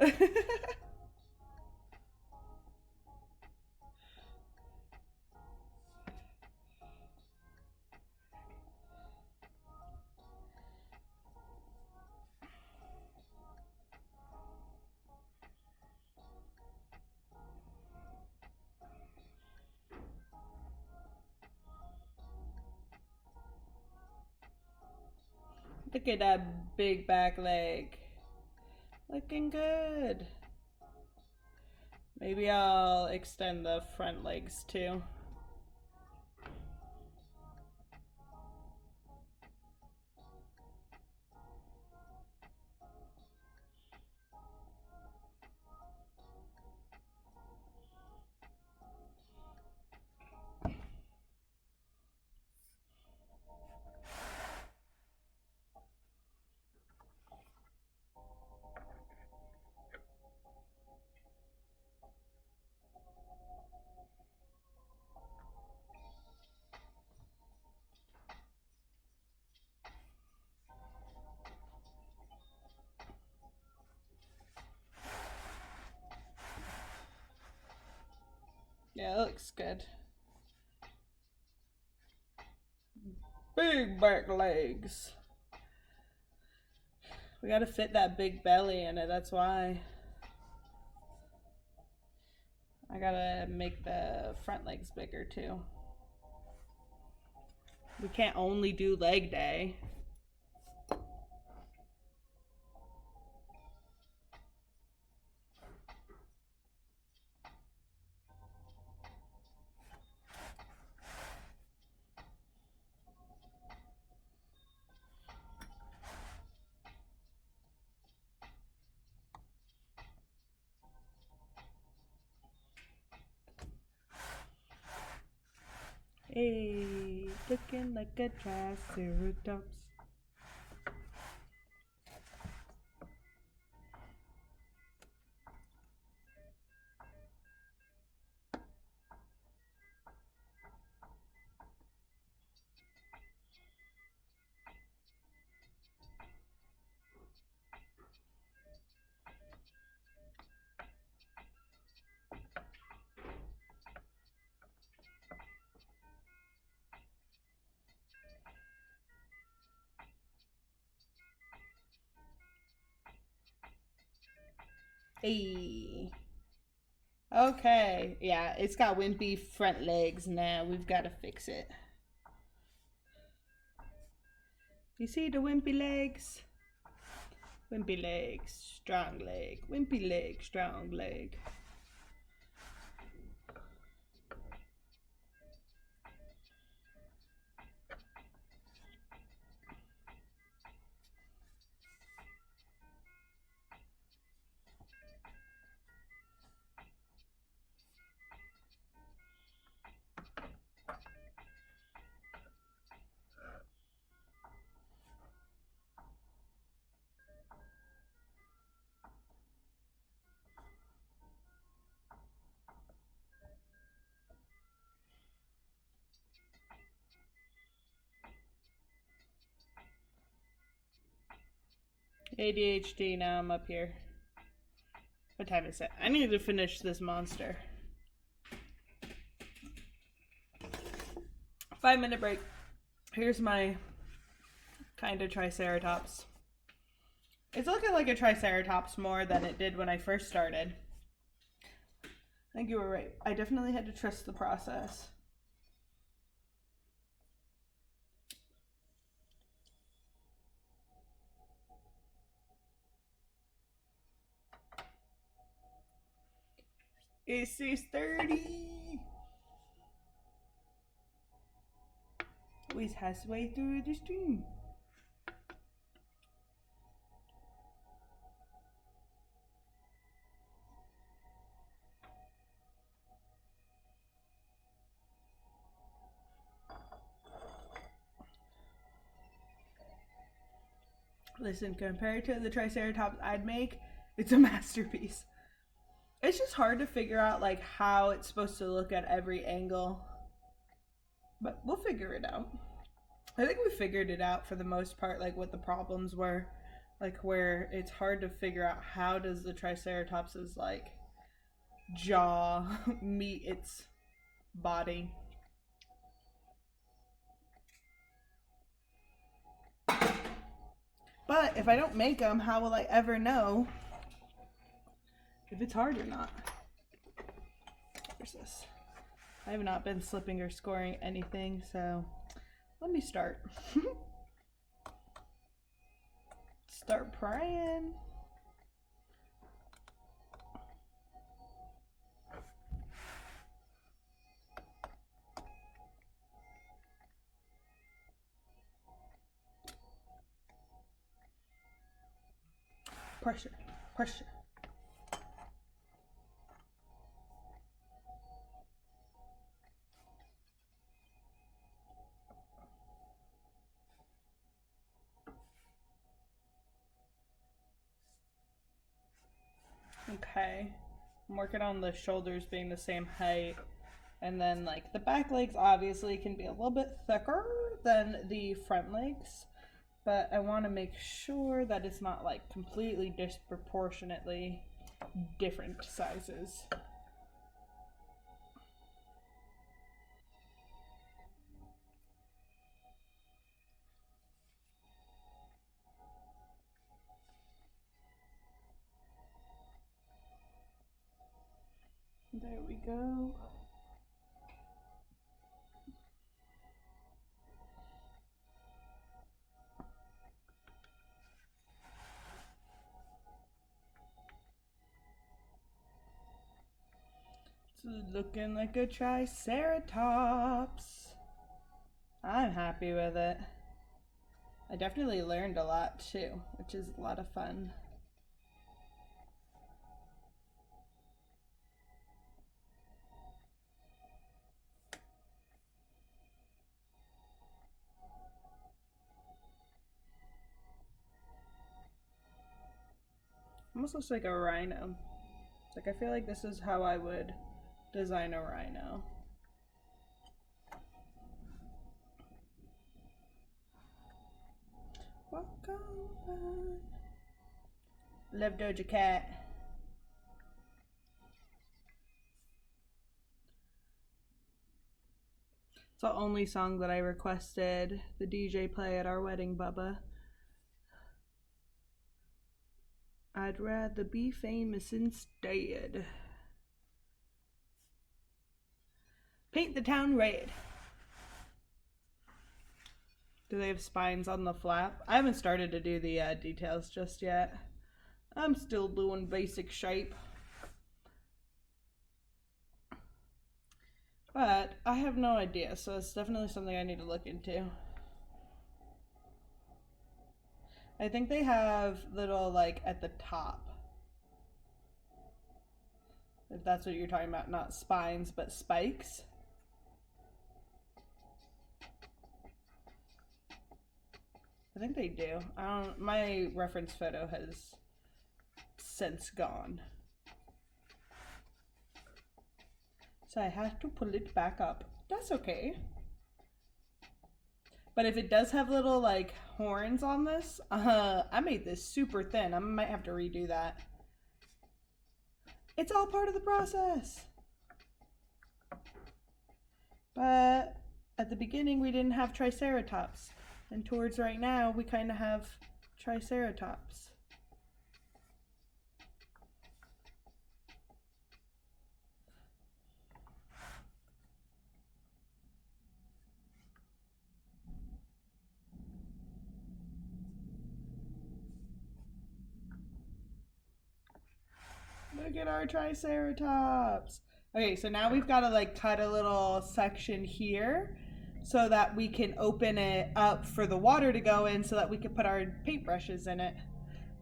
Look at that big back leg. Looking good. Maybe I'll extend the front legs too. Yeah, it looks good. Big back legs. We gotta fit that big belly in it, that's why. I gotta make the front legs bigger too. We can't only do leg day. Hey, looking like a triceratops. Hey. Okay, yeah, it's got wimpy front legs now. We've got to fix it. You see the wimpy legs? Wimpy leg, strong leg. Wimpy leg, strong leg. ADHD, now I'm up here. What time is it? I need to finish this monster. 5-minute break. Here's my kind of triceratops. It's looking like a triceratops more than it did when I first started. I think you were right. I definitely had to trust the process. It's 6:30. We're halfway through the stream. Listen, compared to the triceratops I'd make, it's a masterpiece. It's just hard to figure out like how it's supposed to look at every angle. But we'll figure it out. I think we figured it out for the most part, like what the problems were, like where it's hard to figure out how does the Triceratops's like jaw meet its body. But if I don't make them, how will I ever know if it's hard or not? Where's this? I have not been slipping or scoring anything, so let me start. Start prying. Pressure, pressure. Okay, I'm working on the shoulders being the same height, and then like the back legs obviously can be a little bit thicker than the front legs, but I want to make sure that it's not like completely disproportionately different sizes. There we go. It's looking like a Triceratops. I'm happy with it. I definitely learned a lot too, which is a lot of fun. Almost looks like a rhino. Like I feel like this is how I would design a rhino. Walk on by. Love Doja Cat. It's the only song that I requested the DJ play at our wedding, Bubba. I'd rather be famous instead. Paint the town red. Do they have spines on the flap? I haven't started to do the details just yet. I'm still doing basic shape. But I have no idea, so it's definitely something I need to look into. I think they have little, like, at the top. If that's what you're talking about, not spines, but spikes. I think they do. My reference photo has since gone. So I have to pull it back up. That's okay. But if it does have little like horns on this, I made this super thin. I might have to redo that. It's all part of the process. But at the beginning we didn't have Triceratops. And towards right now we kind of have Triceratops. Look at our Triceratops. Okay, so now we've got to like cut a little section here so that we can open it up for the water to go in so that we can put our paintbrushes in it.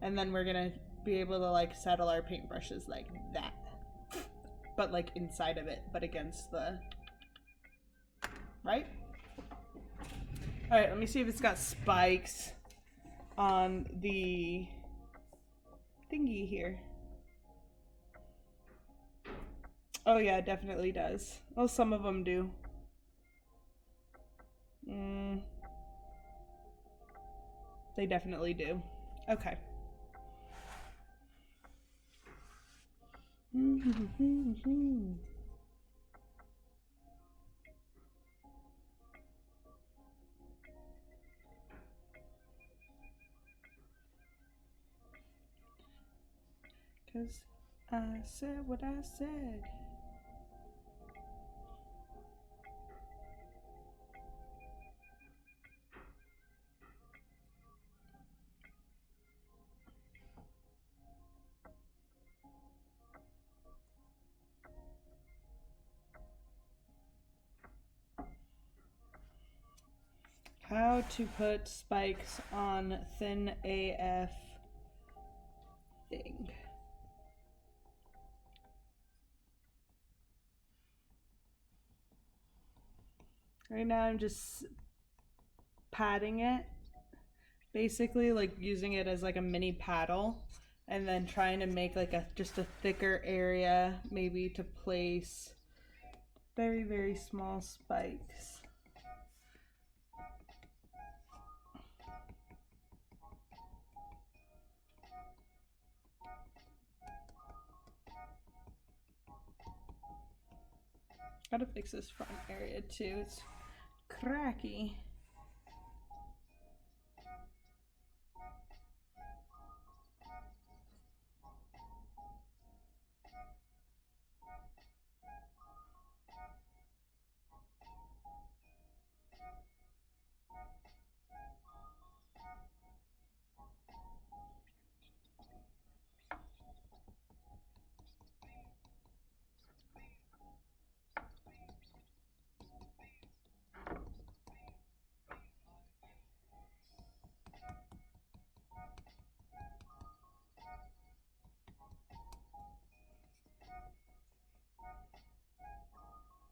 And then we're gonna be able to like settle our paintbrushes like that. But like inside of it, but against the, right? All right, let me see if it's got spikes on the thingy here. Oh yeah, it definitely does. Well, some of them do. They definitely do. Okay. Cause I said what I said. How to put spikes on thin AF thing. Right now I'm just patting it, basically like using it as like a mini paddle, and then trying to make like just a thicker area, maybe to place very, very small spikes. Gotta fix this front area too, it's cracky.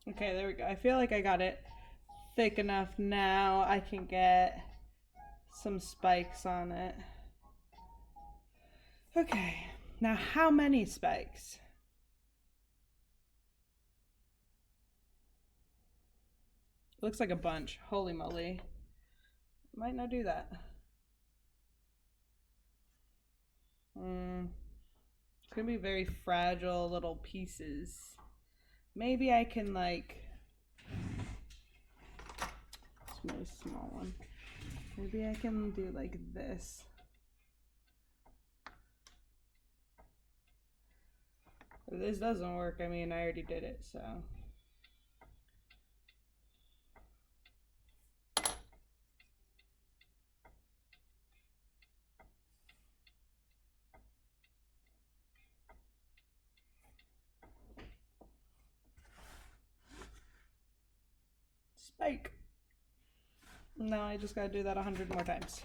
Okay, there we go. I feel like I got it thick enough now. I can get some spikes on it. Okay, now how many spikes? Looks like a bunch. Holy moly. Might not do that. It's gonna be very fragile little pieces. Maybe I can like, it's a really small one. Maybe I can do like this. If this doesn't work, I mean, I already did it, so. Spike. No, I just gotta do that 100 more times.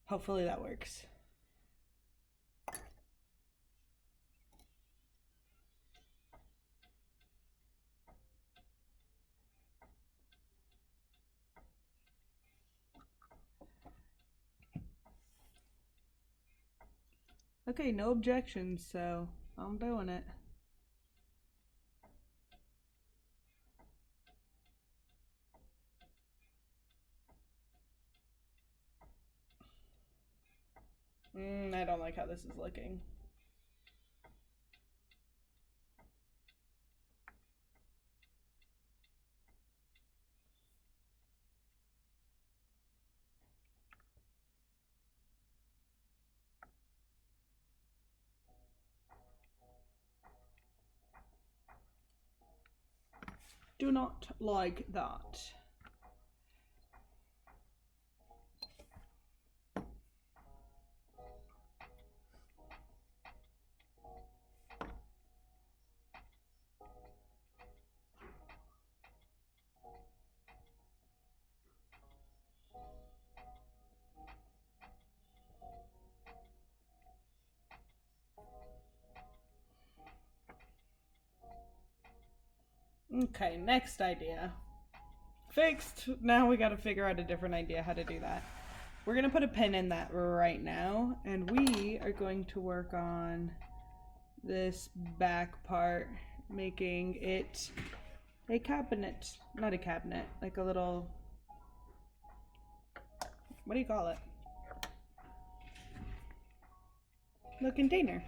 Hopefully that works. Okay, no objections, so I'm doing it. I don't like how this is looking. Do not like that. Okay, next idea. Fixed. Now we gotta figure out a different idea how to do that. We're gonna put a pin in that right now, and we are going to work on this back part, making it a cabinet. Not a cabinet, like a little, what do you call it? the container.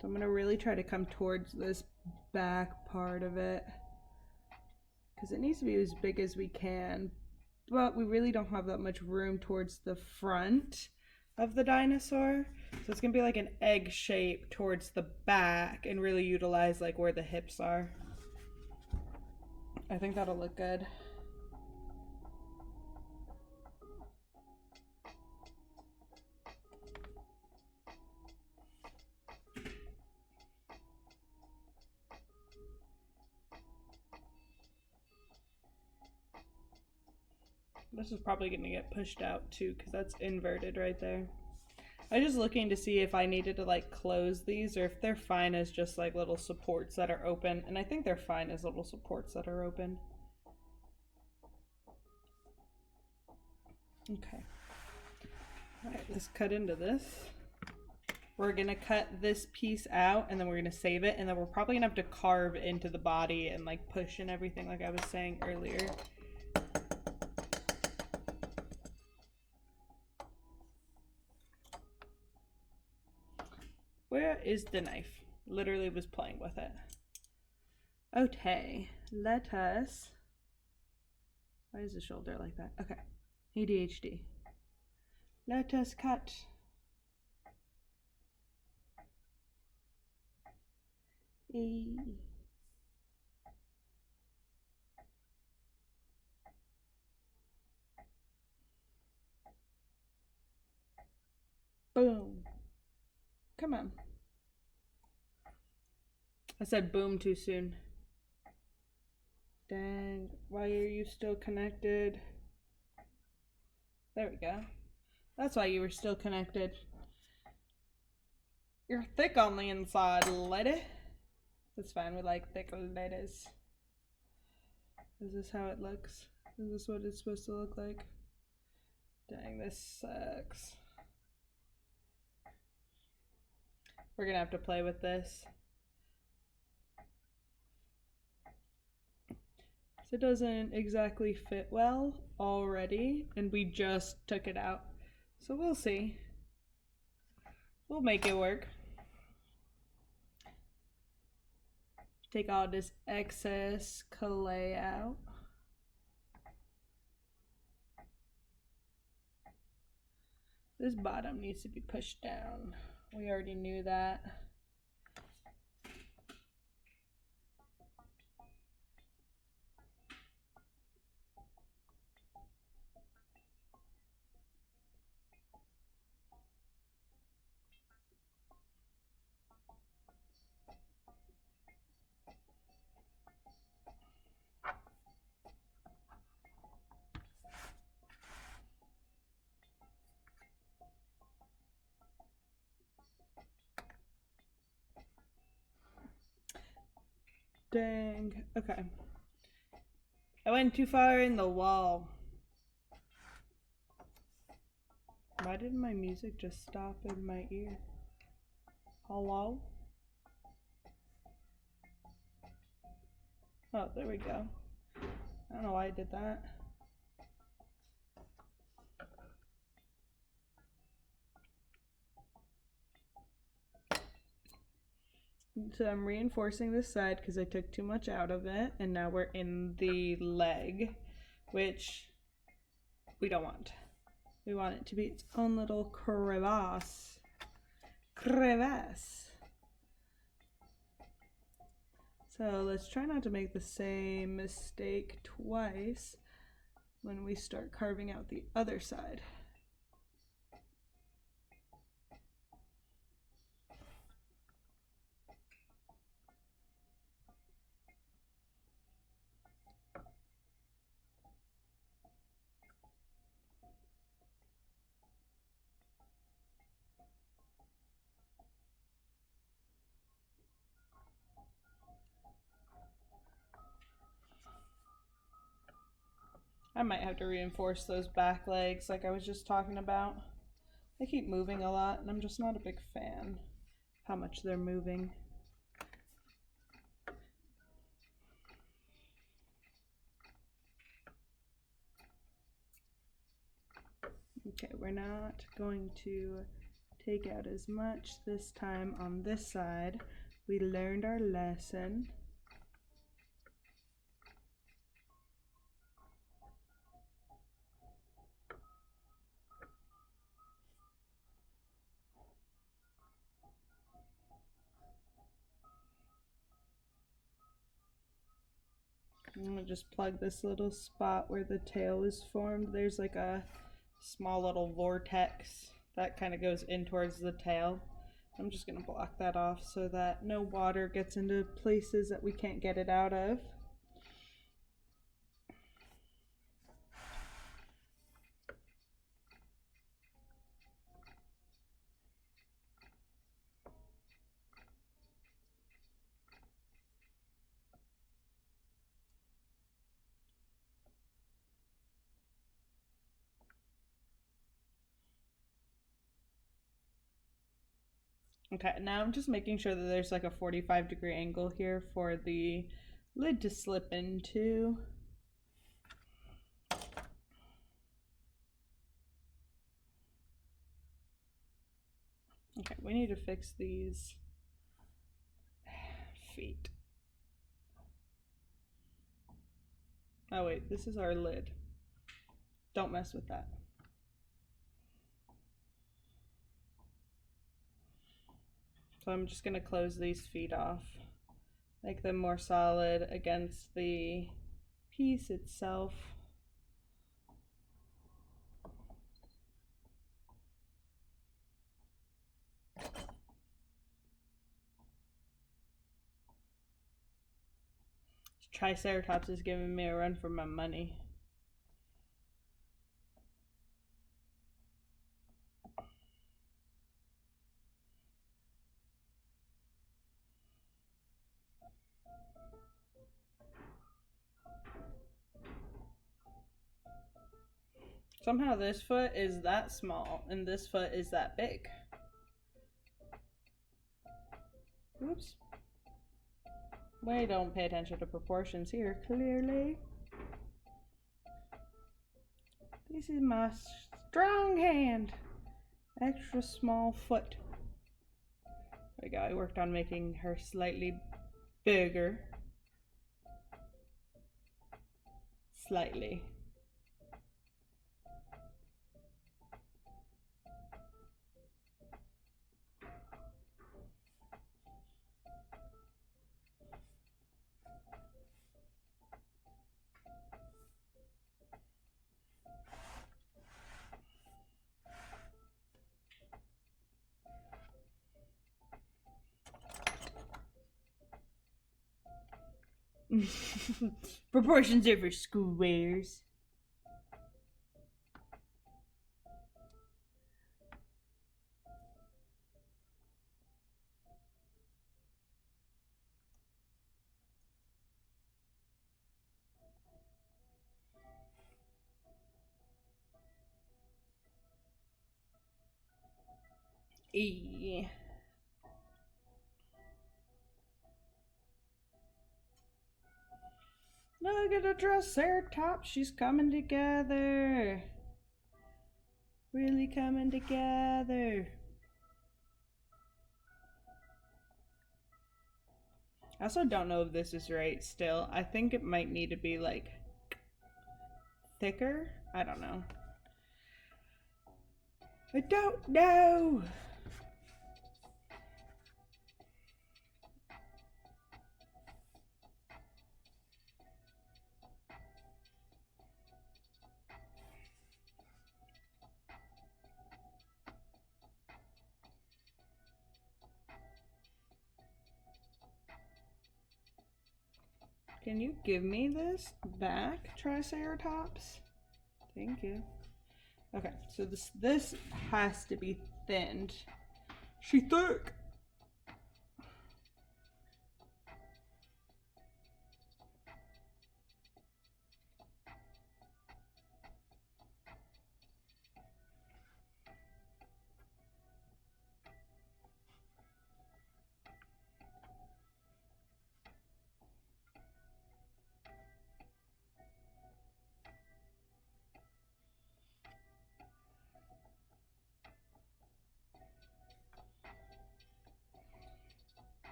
So I'm gonna really try to come towards this back part of it because it needs to be as big as we can, but we really don't have that much room towards the front of the dinosaur. So it's gonna be like an egg shape towards the back and really utilize like where the hips are. I think that'll look good. This is probably going to get pushed out too because that's inverted right there. I was just looking to see if I needed to like close these or if they're fine as just like little supports that are open. And I think they're fine as little supports that are open. Okay. All right, let's cut into this. We're going to cut this piece out and then we're going to save it. And then we're probably going to have to carve into the body and like push and everything like I was saying earlier. Where is the knife? Literally was playing with it. Okay, let us... Why is the shoulder like that? Okay, ADHD. Let us cut. Boom. Come on. I said boom too soon. Dang, why are you still connected? There we go. That's why you were still connected. You're thick on the inside, lady. That's fine, we like thick ladies. Is this how it looks? Is this what it's supposed to look like? Dang, this sucks. We're gonna have to play with this. So it doesn't exactly fit well already, and we just took it out. So we'll see. We'll make it work. Take all this excess clay out. This bottom needs to be pushed down. We already knew that. Dang. Okay. I went too far in the wall. Why did my music just stop in my ear? Hello? Oh, there we go. I don't know why I did that. So I'm reinforcing this side because I took too much out of it, and now we're in the leg, which we don't want. We want it to be its own little crevasse. Crevasse. So let's try not to make the same mistake twice when we start carving out the other side. I might have to reinforce those back legs like I was just talking about. They keep moving a lot, and I'm just not a big fan how much they're moving. Okay, we're not going to take out as much this time on this side. We learned our lesson. I'm gonna just plug this little spot where the tail was formed. There's like a small little vortex that kind of goes in towards the tail. I'm just gonna block that off so that no water gets into places that we can't get it out of. Okay, now I'm just making sure that there's like a 45-degree angle here for the lid to slip into. Okay, we need to fix these feet. Oh wait, this is our lid. Don't mess with that. So I'm just gonna close these feet off, make them more solid against the piece itself. Triceratops is giving me a run for my money. Somehow this foot is that small and this foot is that big. Oops. We don't pay attention to proportions here, clearly. This is my strong hand. Extra small foot. There we go. I worked on making her slightly bigger. Slightly. Proportions are for squares. E. Look at the Triceratops, she's coming together. Really coming together. I also don't know if this is right still. I think it might need to be like thicker. I don't know. I don't know. Can you give me this back, Triceratops? Thank you. Okay, so this has to be thinned. She thick.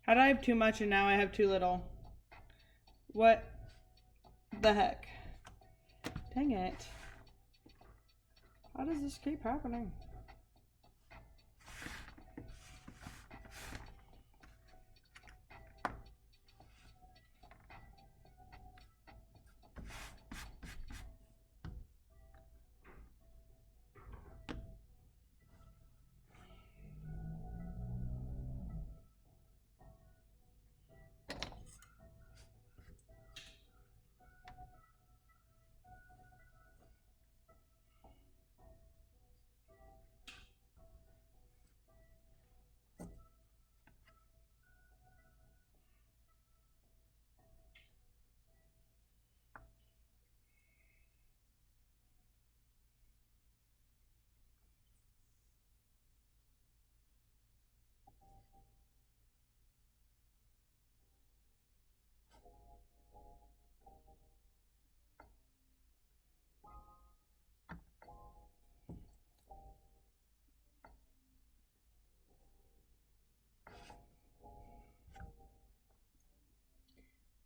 How did I have too much and now I have too little? What the heck? Dang it. How does this keep happening?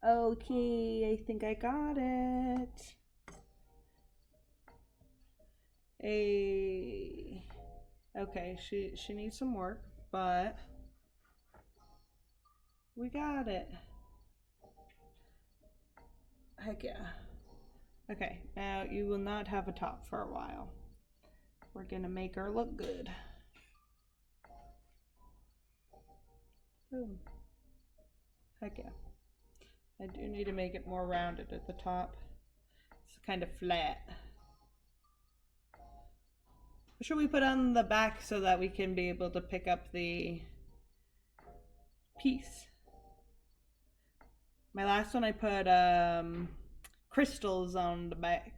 Okay, I think I got it. Okay, she needs some work, but we got it. Heck yeah. Okay, now you will not have a top for a while. We're gonna make her look good. Boom. Heck yeah. I do need to make it more rounded at the top. It's kind of flat. What should we put on the back so that we can be able to pick up the piece? My last one I put crystals on the back.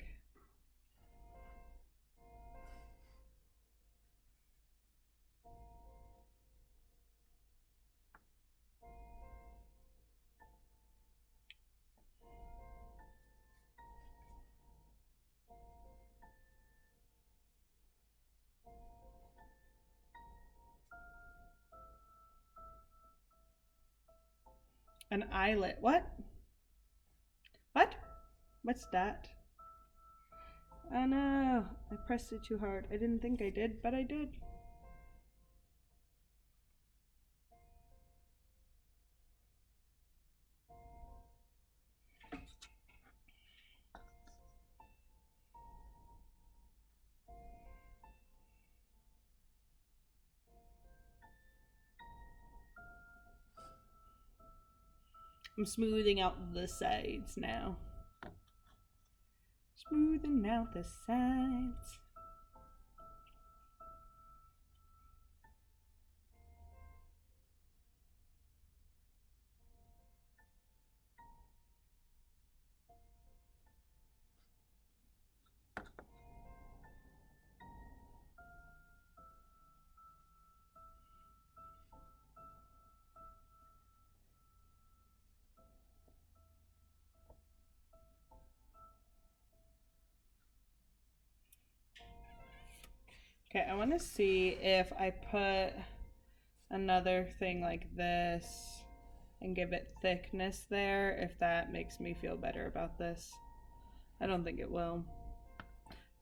An eyelet. What? What? What's that? Oh no, I pressed it too hard. I didn't think I did, but I did. I'm smoothing out the sides now. Smoothing out the sides. Okay, I want to see if I put another thing like this and give it thickness there, if that makes me feel better about this. I don't think it will.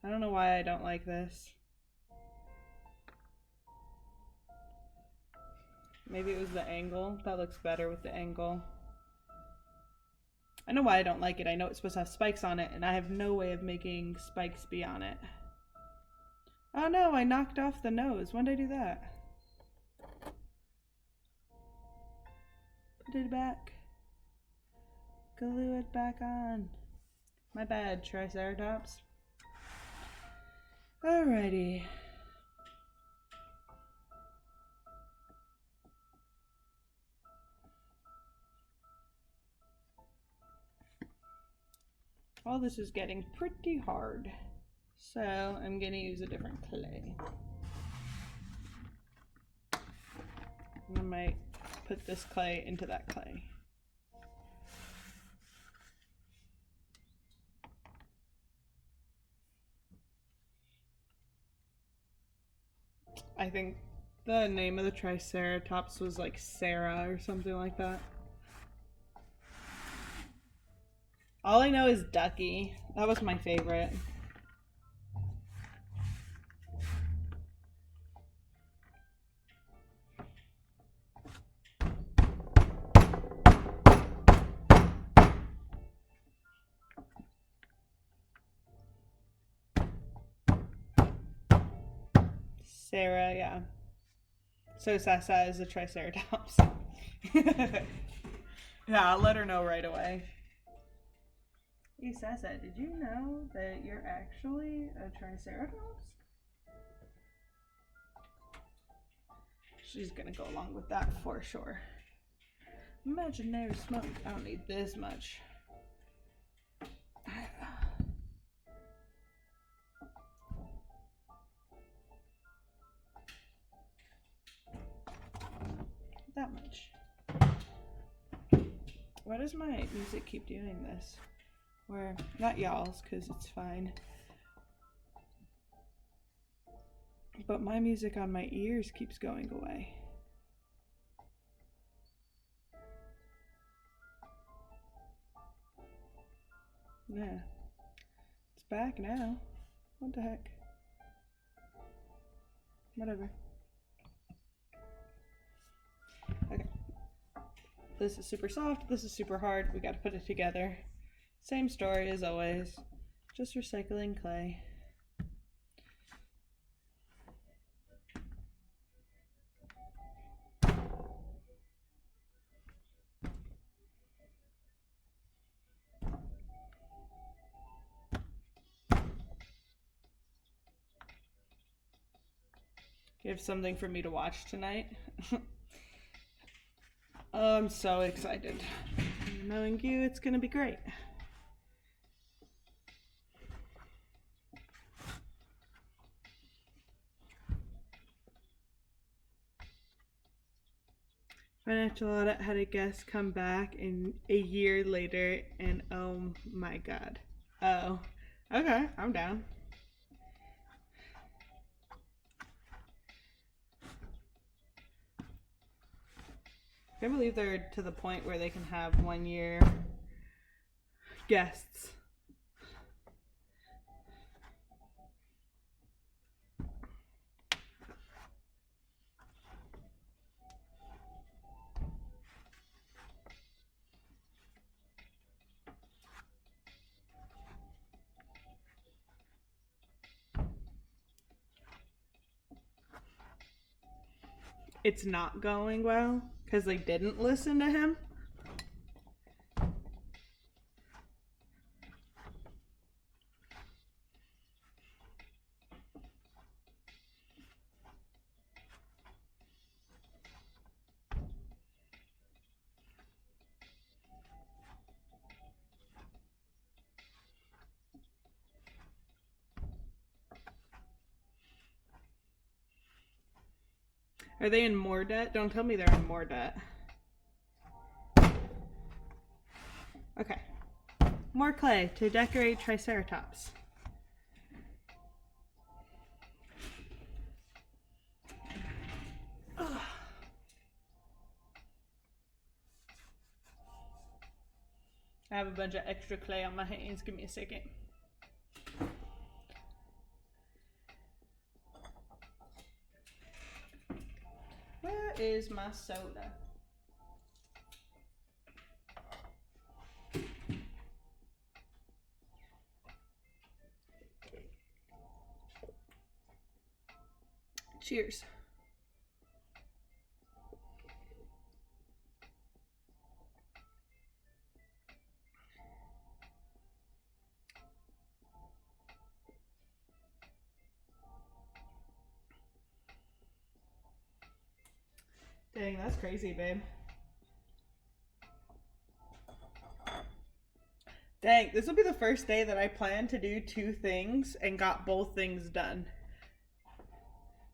I don't know why I don't like this. Maybe it was the angle. That looks better with the angle. I know why I don't like it. I know it's supposed to have spikes on it, and I have no way of making spikes be on it. Oh no, I knocked off the nose. When did I do that? Put it back. Glue it back on. My bad, Triceratops. Alrighty. All this is getting pretty hard. So I'm gonna use a different clay. And I might put this clay into that clay. I think The name of the Triceratops was like Sarah or something like that. All I know is Ducky. That was my favorite. Sarah, yeah. So Sasa is a Triceratops. Yeah, I'll let her know right away. Hey Sasa, did you know that you're actually a Triceratops? She's gonna go along with that for sure. Imaginary smoke. I don't need this much. That much. Why does my music keep doing this? Where, not y'all's, because it's fine. But my music on my ears keeps going away. Yeah. It's back now. What the heck? Whatever. Okay. This is super soft, this is super hard. We gotta put it together. Same story as always. Just recycling clay. You have something for me to watch tonight? I'm so excited. Knowing you, it's gonna be great. Financial audit had a guest come back in a year later, and oh my god. Oh, okay, I'm down. I can't believe they're to the point where they can have 1 year guests. It's not going well because they didn't listen to him. Are they in more debt? Don't tell me they're in more debt. Okay. More clay to decorate Triceratops. Ugh. I have a bunch of extra clay on my hands. Give me a second. Where is my soda? Cheers. Dang, that's crazy, babe. Dang, this will be the first day that I plan to do 2 things and got both things done.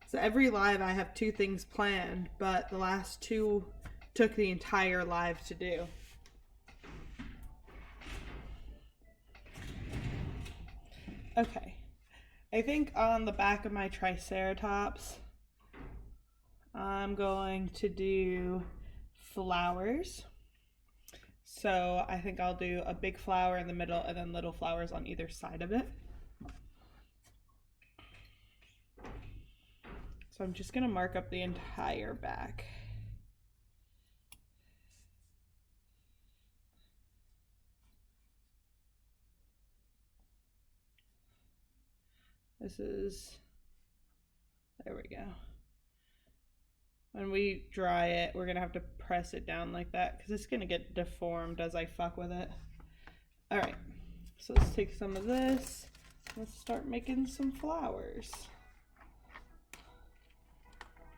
So every live I have 2 things planned, but the last 2 took the entire live to do. Okay. I think on the back of my Triceratops, I'm going to do flowers. So I think I'll do a big flower in the middle and then little flowers on either side of it. So I'm just gonna mark up the entire back. There we go. When we dry it, we're gonna have to press it down like that because it's gonna get deformed as I fuck with it. All right, so let's take some of this. Let's start making some flowers.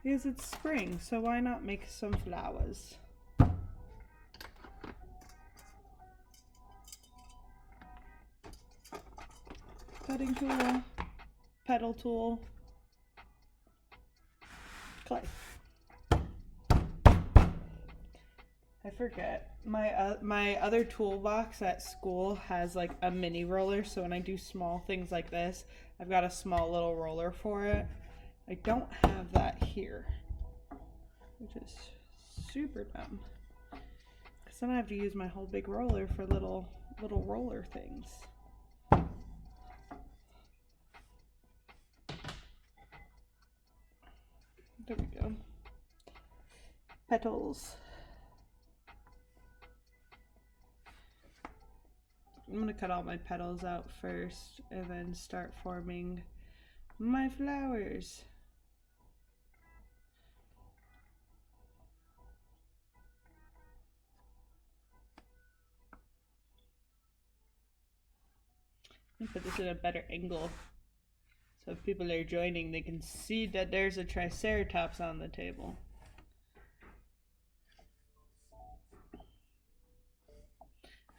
Because it's spring, so why not make some flowers? Cutting tool, petal tool, clay. I forget. My other toolbox at school has like a mini roller, so when I do small things like this, I've got a small little roller for it. I don't have that here, which is super dumb. Because then I have to use my whole big roller for little roller things. There we go. Petals. I'm gonna cut all my petals out first and then start forming my flowers. Let me put this in a better angle so if people are joining, they can see that there's a triceratops on the table.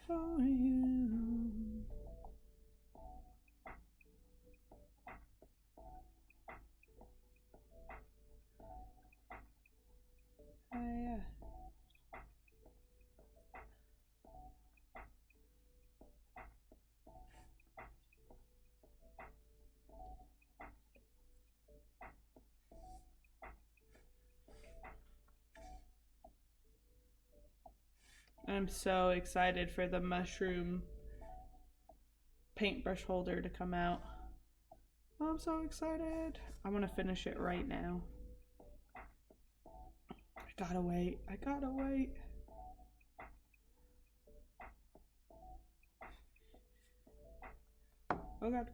For you. Yeah. I'm so excited for the mushroom paintbrush holder to come out. I'm so excited. I want to finish it right now. I gotta wait. Oh god.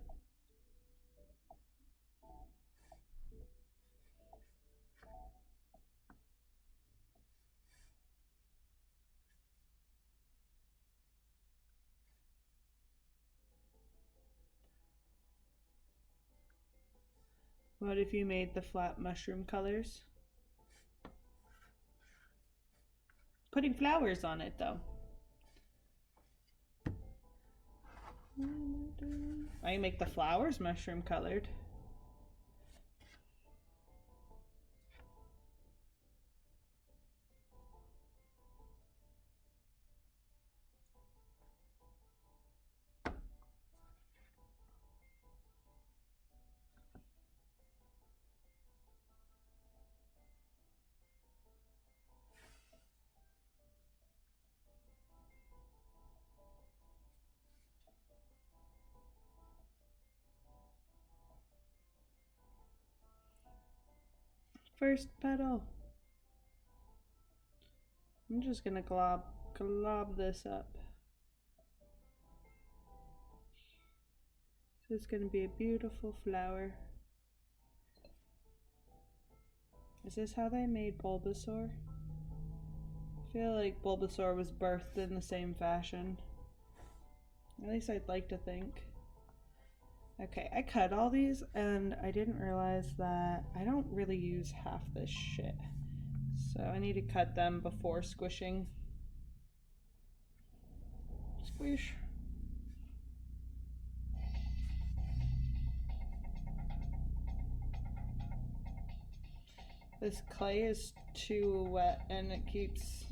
What if you made the flat mushroom colors? Putting flowers on it though. I make the flowers mushroom colored. First petal. I'm just gonna glob this up. So it's gonna be a beautiful flower. Is this how they made Bulbasaur? I feel like Bulbasaur was birthed in the same fashion. At least I'd like to think. Okay, I cut all these and I didn't realize that I don't really use half this shit. So I need to cut them before squishing. Squish. This clay is too wet and it keeps...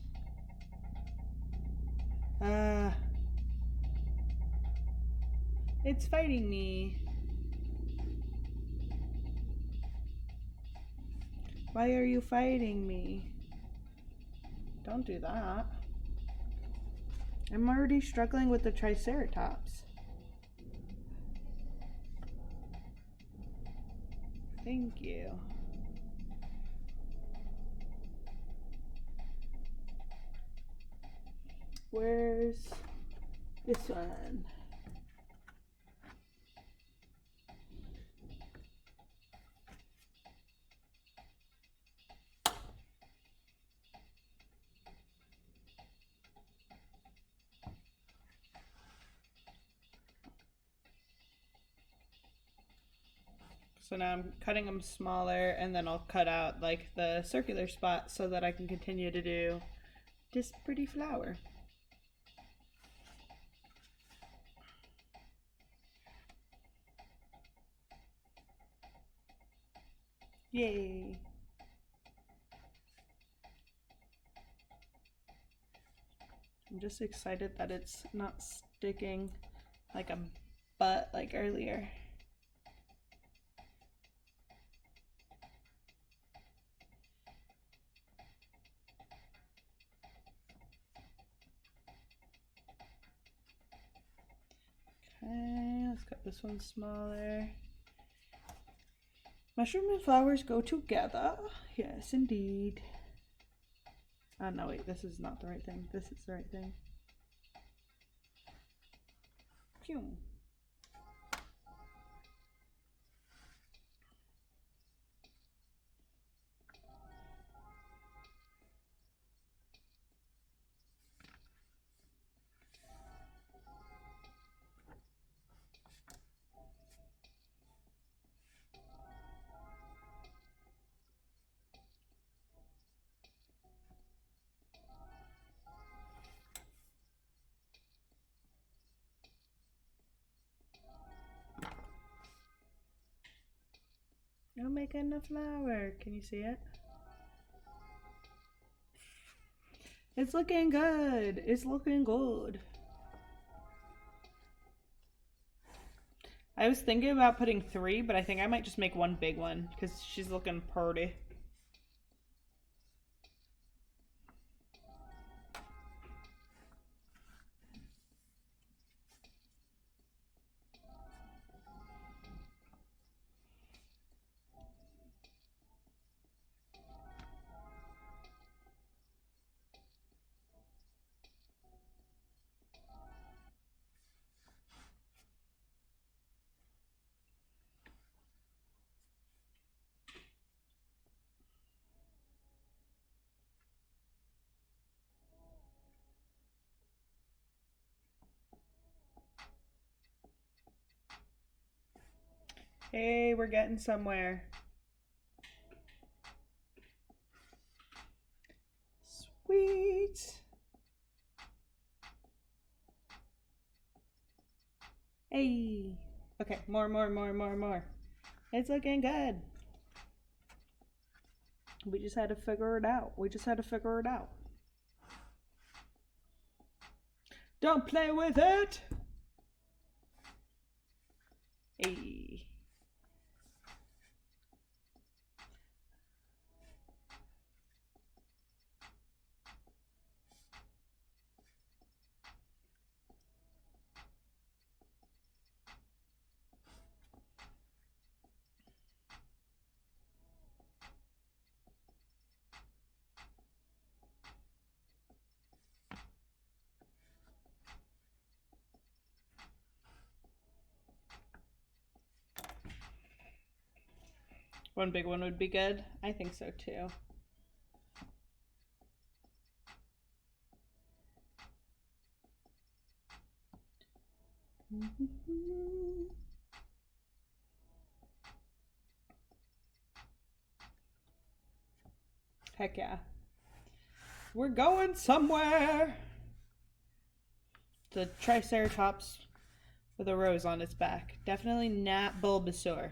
it's fighting me. Why are you fighting me? Don't do that. I'm already struggling with the Triceratops. Thank you. Where's this one? So now I'm cutting them smaller, and then I'll cut out like the circular spot so that I can continue to do this pretty flower. Yay! I'm just excited that it's not sticking like a butt like earlier. Okay, let's cut this one smaller. Mushroom and flowers go together. Yes, indeed. Oh, no, wait, this is not the right thing. This is the right thing. Pew. I'm making a flower. Can you see it? It's looking good. It's looking good. I was thinking about putting 3, but I think I might just make one big one because she's looking pretty. Hey, we're getting somewhere. Sweet. Hey. Okay, more. It's looking good. We just had to figure it out. Don't play with it. Hey. One big one would be good. I think so too. Heck yeah. We're going somewhere. The Triceratops with a rose on its back. Definitely not Bulbasaur.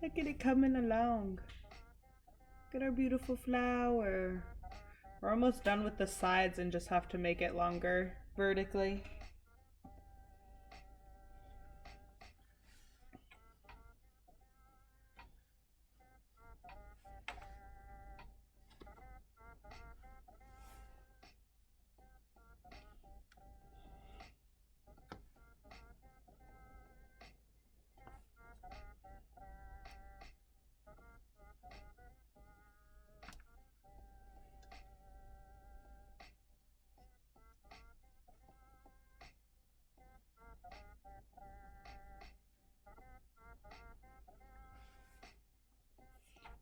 Look at it coming along. Look at our beautiful flower. We're almost done with the sides and just have to make it longer vertically.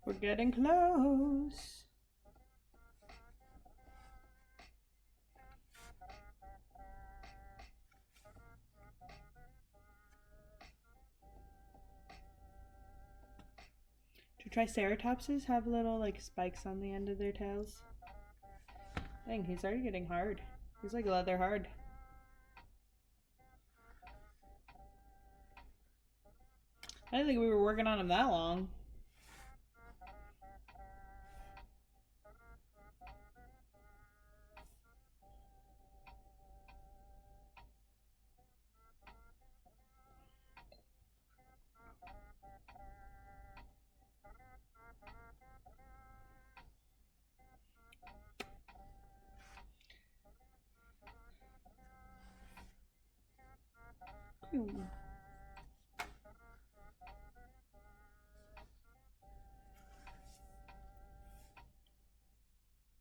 We're getting close. Do triceratopses have little like spikes on the end of their tails? Dang, he's already getting hard. He's like leather hard. I didn't think we were working on him that long.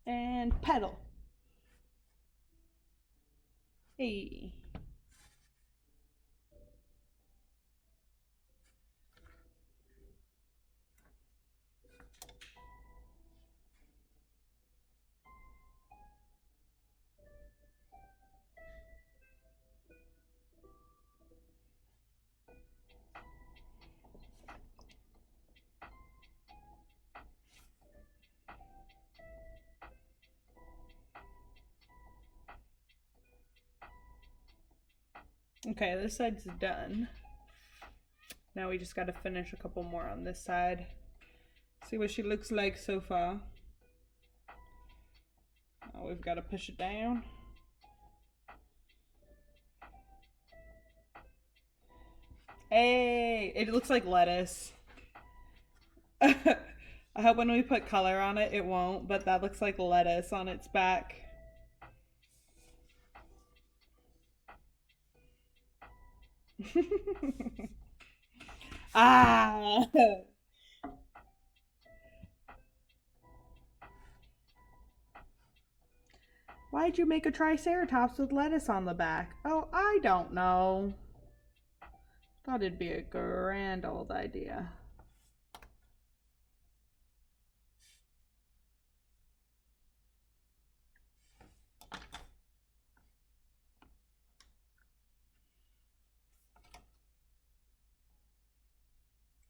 And pedal. Hey. Okay, this side's done. Now we just gotta finish a couple more on this side. See what she looks like so far. Oh, we've got to push it down. Hey, it looks like lettuce. I hope when we put color on it, it won't, but that looks like lettuce on its back. Ah! Why'd you make a triceratops with lettuce on the back? Oh, I don't know. Thought it'd be a grand old idea.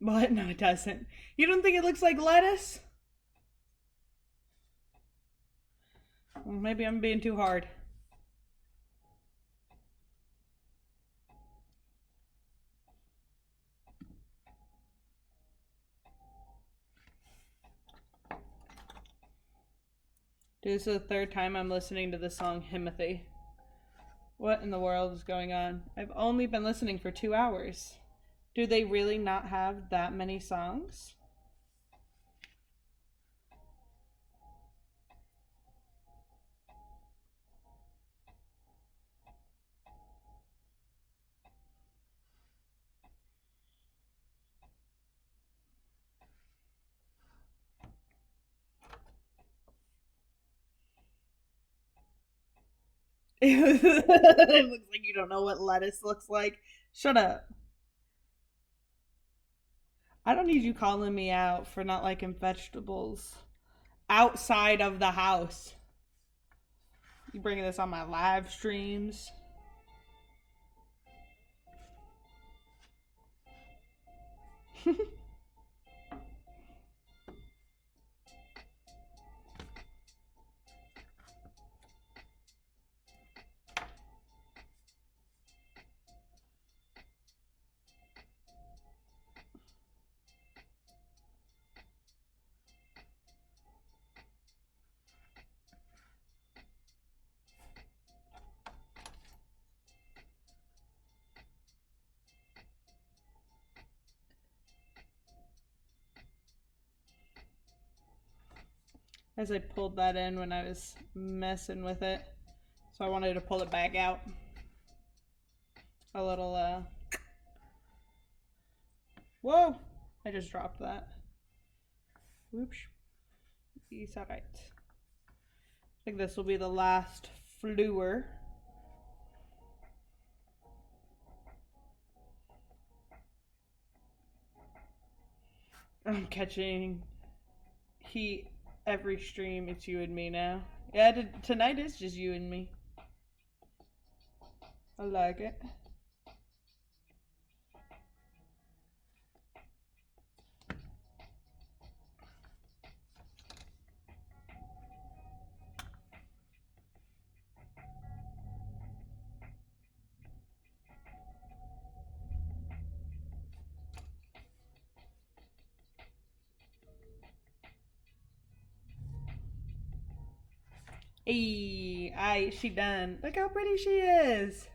What? No, it doesn't. You don't think it looks like lettuce? Well, maybe I'm being too hard. This is the third time I'm listening to the song Himothy. What in the world is going on? I've only been listening for 2 hours. Do they really not have that many songs? It looks like you don't know what lettuce looks like. Shut up. I don't need you calling me out for not liking vegetables outside of the house. You bringing this on my live streams? As I pulled that in when I was messing with it. So I wanted to pull it back out. A little, whoa! I just dropped that. Whoops. It's alright. I think this will be the last fluor. I'm catching heat every stream. It's you and me now. Yeah, tonight is just you and me. I like it. Hey, she done. Look how pretty she is.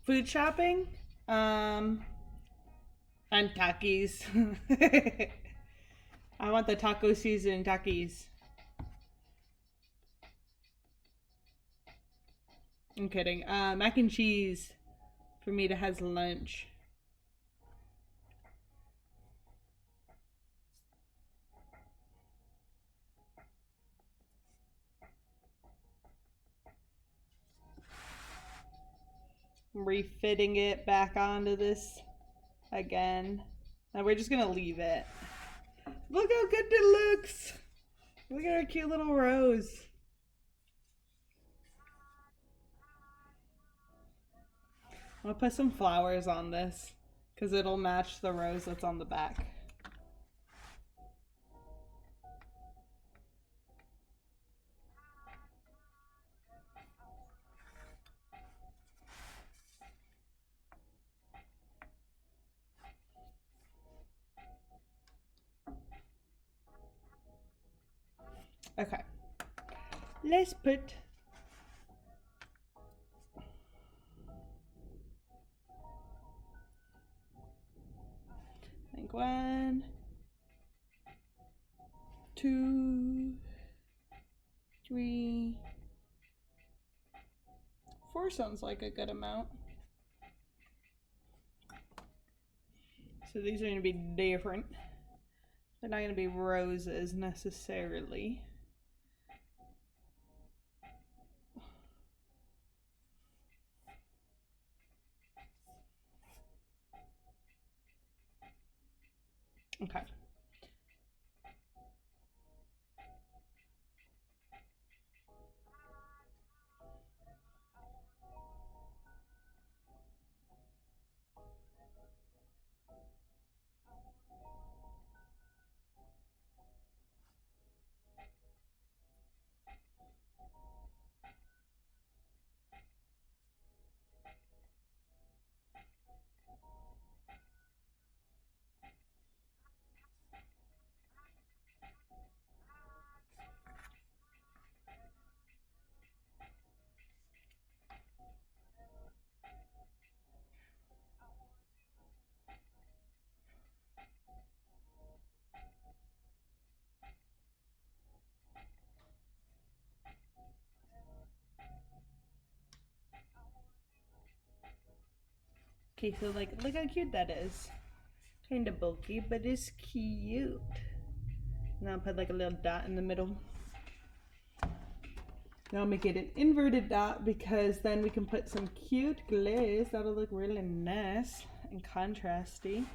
Food shopping? And Takis. I want the taco season Takis. I'm kidding. Mac and cheese for me to has lunch. Refitting it back onto this again. Now we're just gonna leave it. Look how good it looks. Look at our cute little rose. I'm gonna put some flowers on this because it'll match the rose that's on the back. Okay, let's put like 1, 2, 3, 4 sounds like a good amount. So these are going to be different. They're not going to be roses necessarily. Okay. Okay, so like, look how cute that is. Kind of bulky, but it's cute. Now I'll put like a little dot in the middle. Now I'll make it an inverted dot because then we can put some cute glaze. That'll look really nice and contrasty.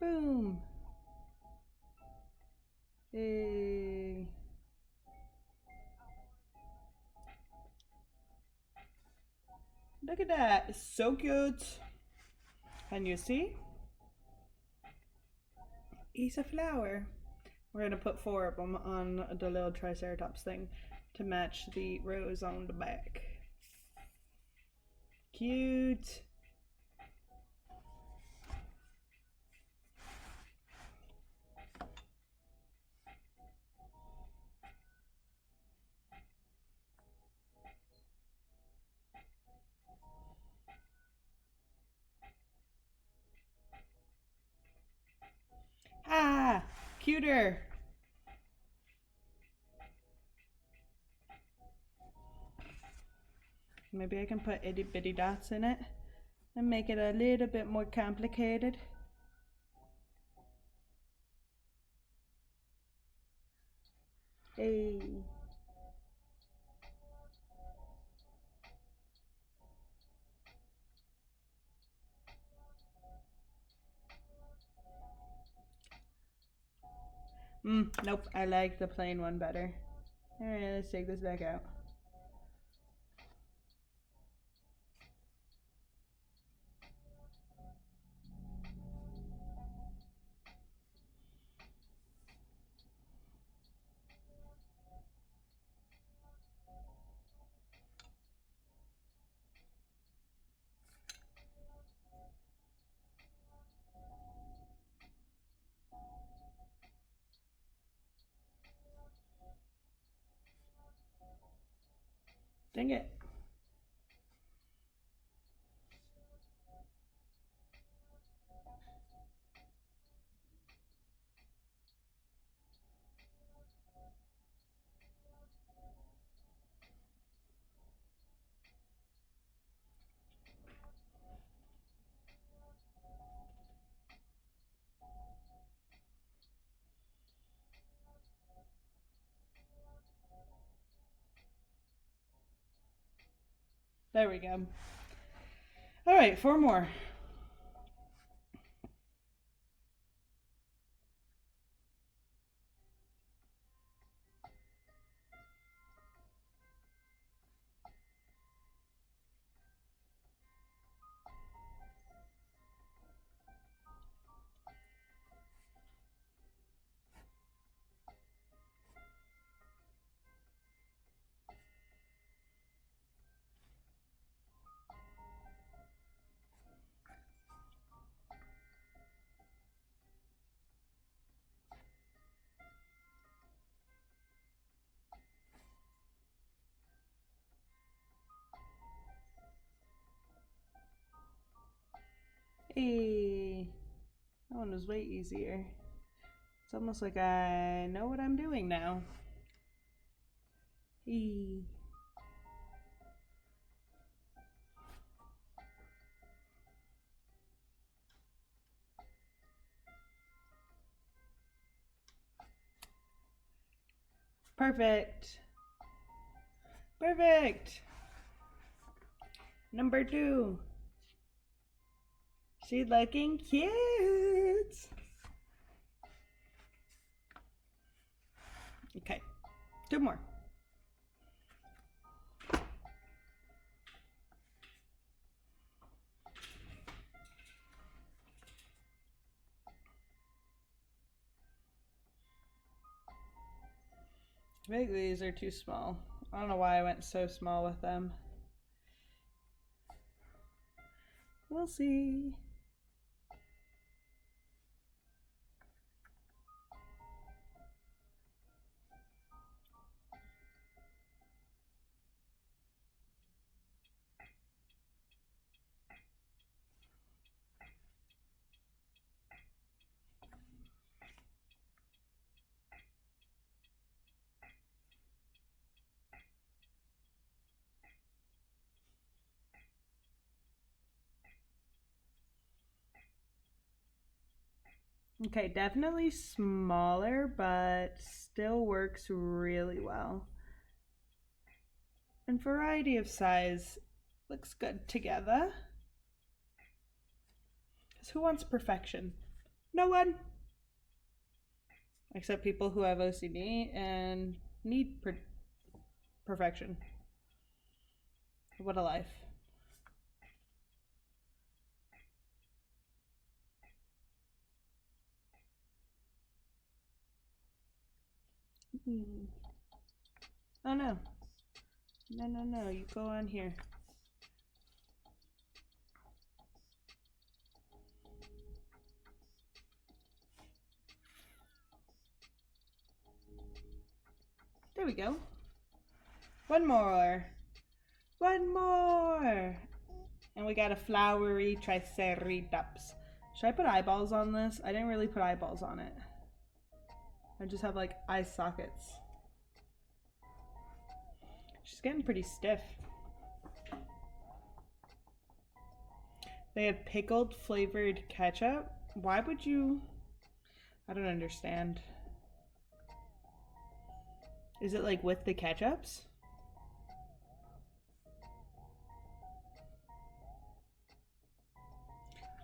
Boom. Hey. Look at that. It's so cute. Can you see? It's a flower. We're going to put 4 of them on the little Triceratops thing to match the rose on the back. Cute. Cuter. Maybe I can put itty bitty dots in it and make it a little bit more complicated. Hey. Nope, I like the plain one better. Alright, let's take this back out. Dang it. There we go. Alright, 4 more. Hey, that one was way easier. It's almost like I know what I'm doing now. Hey. Perfect. Perfect. Number 2. She looking cute. Okay, 2 more. I think these are too small. I don't know why I went so small with them. We'll see. Okay, definitely smaller, but still works really well. And variety of size looks good together. Because who wants perfection? No one. Except people who have OCD and need perfection. What a life. Oh no. No, you go on here. There we go. One more. One more. And we got a flowery triceratops. Should I put eyeballs on this? I didn't really put eyeballs on it. I just have like eye sockets. She's getting pretty stiff. They have pickled flavored ketchup. Why would you? I don't understand. Is it like with the ketchups?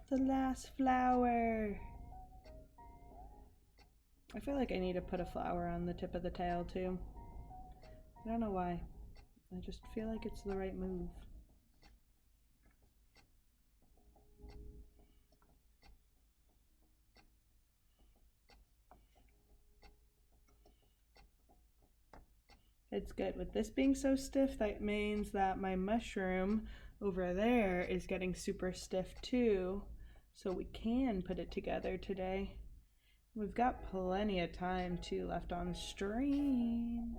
The last flower. I feel like I need to put a flower on the tip of the tail too. I don't know why. I just feel like it's the right move. It's good. With this being so stiff, that means that my mushroom over there is getting super stiff too. So we can put it together today. We've got plenty of time too left on stream.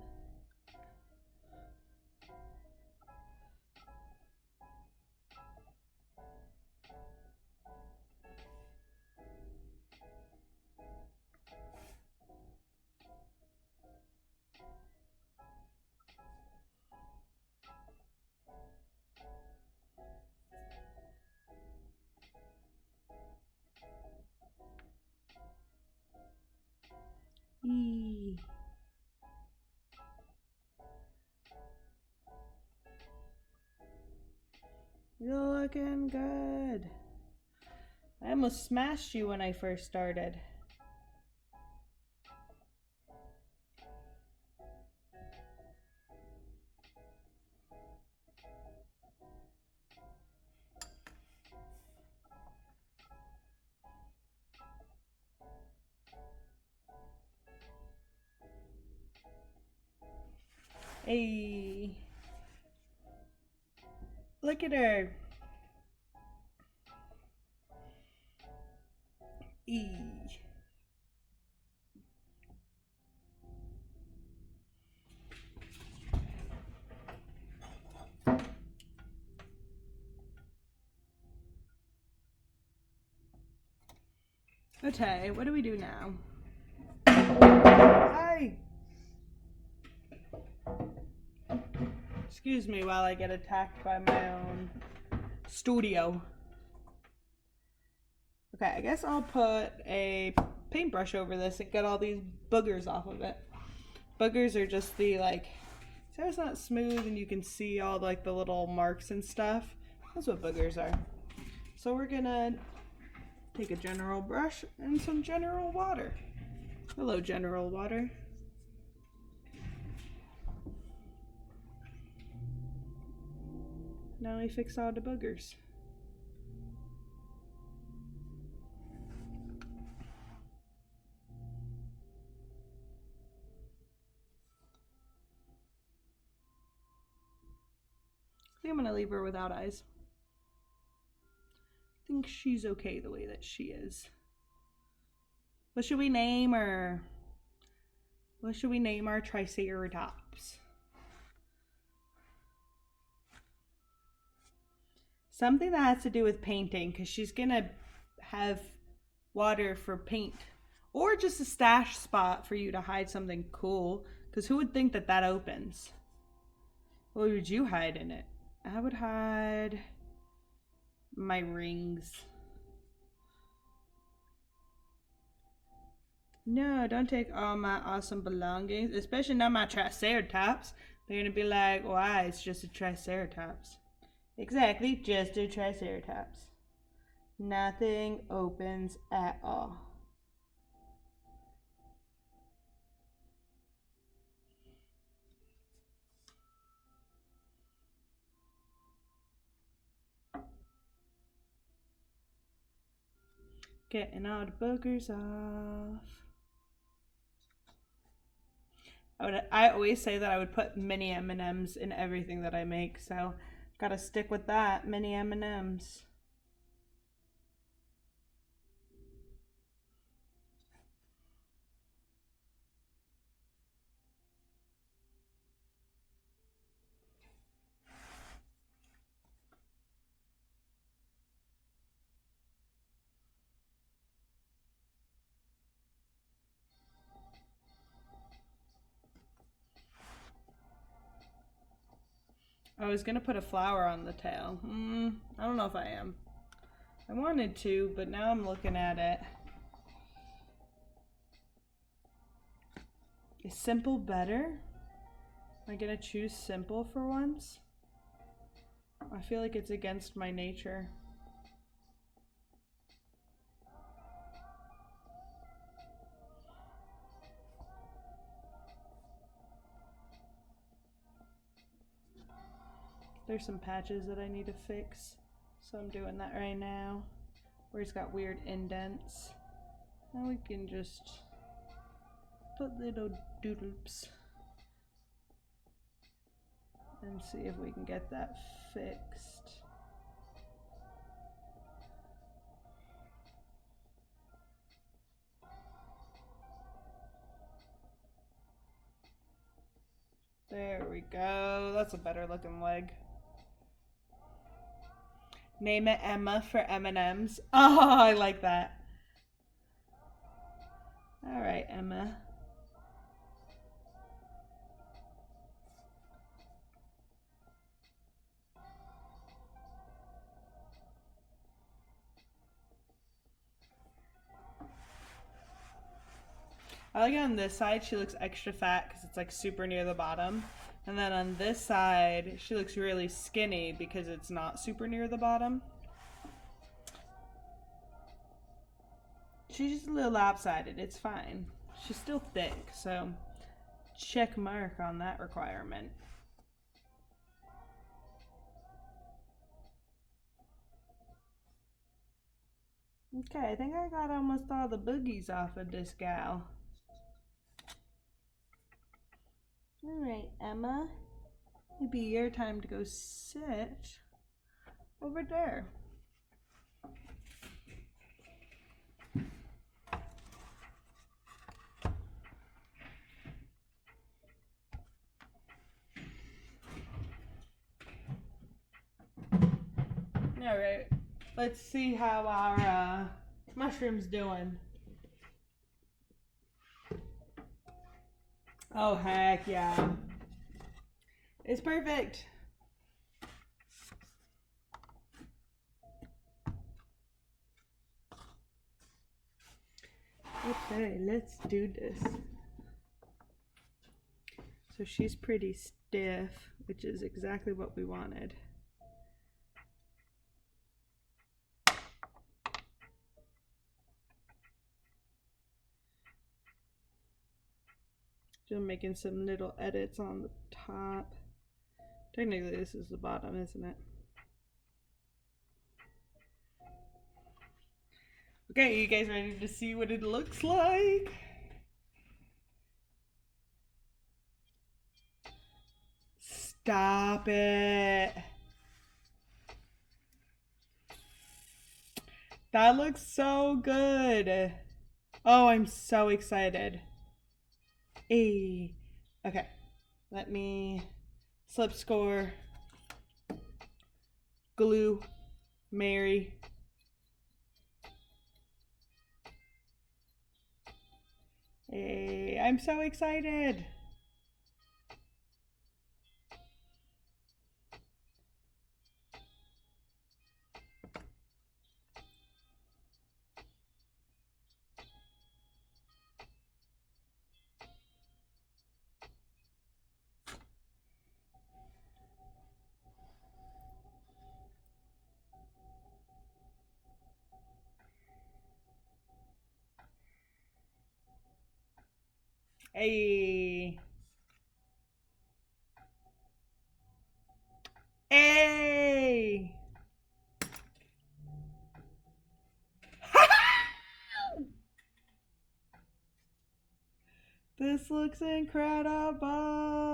Eee. You're looking good. I almost smashed you when I first started. Hey. Look at her. Eee. Okay, what do we do now? Hi. Excuse me while I get attacked by my own studio. Okay, I guess I'll put a paintbrush over this and get all these boogers off of it. Boogers are just the like, so it's not smooth and you can see all like the little marks and stuff. That's what boogers are. So we're gonna take a general brush and some general water. Hello, general water. Now we fix all the boogers. I think I'm gonna leave her without eyes. I think she's okay the way that she is. What should we name her? What should we name our Triceratops? Something that has to do with painting, because she's gonna have water for paint. Or just a stash spot for you to hide something cool. Because who would think that that opens? What would you hide in it? I would hide my rings. No, don't take all my awesome belongings, especially not my Triceratops. They're gonna be like, why? It's just a Triceratops. Exactly, just a Triceratops. Nothing opens at all. Getting all the boogers off. I always say that I would put mini M&Ms in everything that I make, so gotta stick with that. Mini M&Ms. I was gonna put a flower on the tail. I don't know if I am. I wanted to, but now I'm looking at it. Is simple better? Am I gonna choose simple for once? I feel like it's against my nature. There's some patches that I need to fix, so I'm doing that right now. Where it's got weird indents. And we can just put little doodles and see if we can get that fixed. There we go. That's a better looking leg. Name it Emma for M&M's. Oh, I like that. All right, Emma. I like it on this side, she looks extra fat because it's like super near the bottom. And then on this side, she looks really skinny because it's not super near the bottom. She's just a little lopsided, it's fine. She's still thick, so check mark on that requirement. Okay, I think I got almost all the boogies off of this gal. Alright, Emma, it'd be your time to go sit over there. Alright, let's see how our mushroom's doing. Oh, heck yeah. It's perfect. Okay, let's do this. So she's pretty stiff, which is exactly what we wanted. Just making some little edits on the top. Technically this is the bottom, isn't it? Okay, you guys ready to see what it looks like? Stop it. That looks so good. Oh, I'm so excited. Hey. Okay, let me slip score, glue, Mary. Hey, I'm so excited. Hey. Hey. This looks incredible.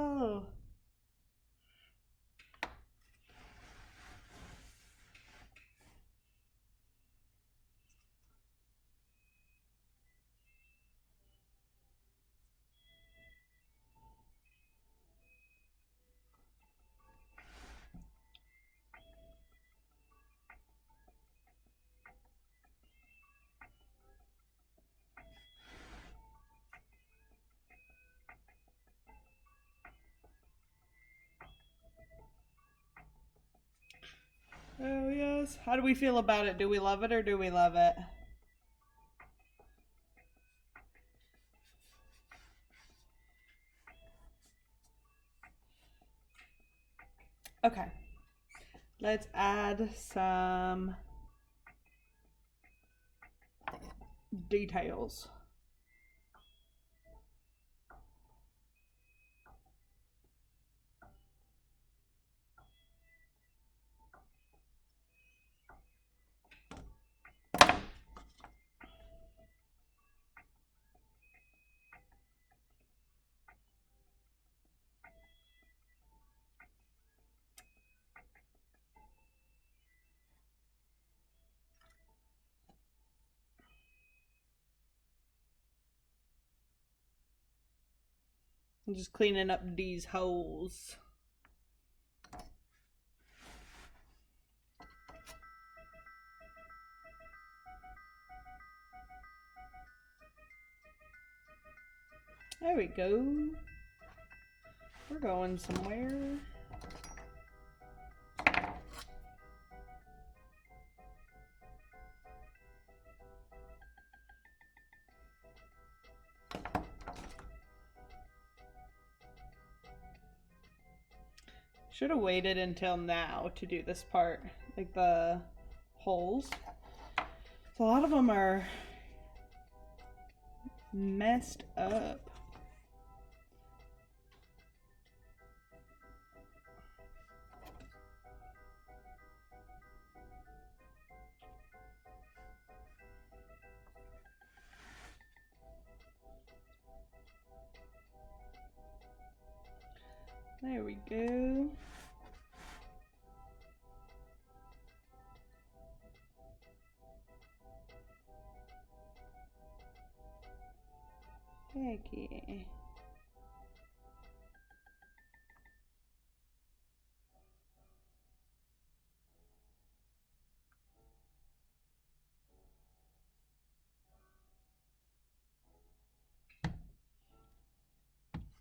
Oh, yes. How do we feel about it? Do we love it or do we love it? Okay. Let's add some details. I'm just cleaning up these holes. There we go. We're going somewhere. Should have waited until now to do this part, like the holes. So a lot of them are messed up. There we go. Heck yeah.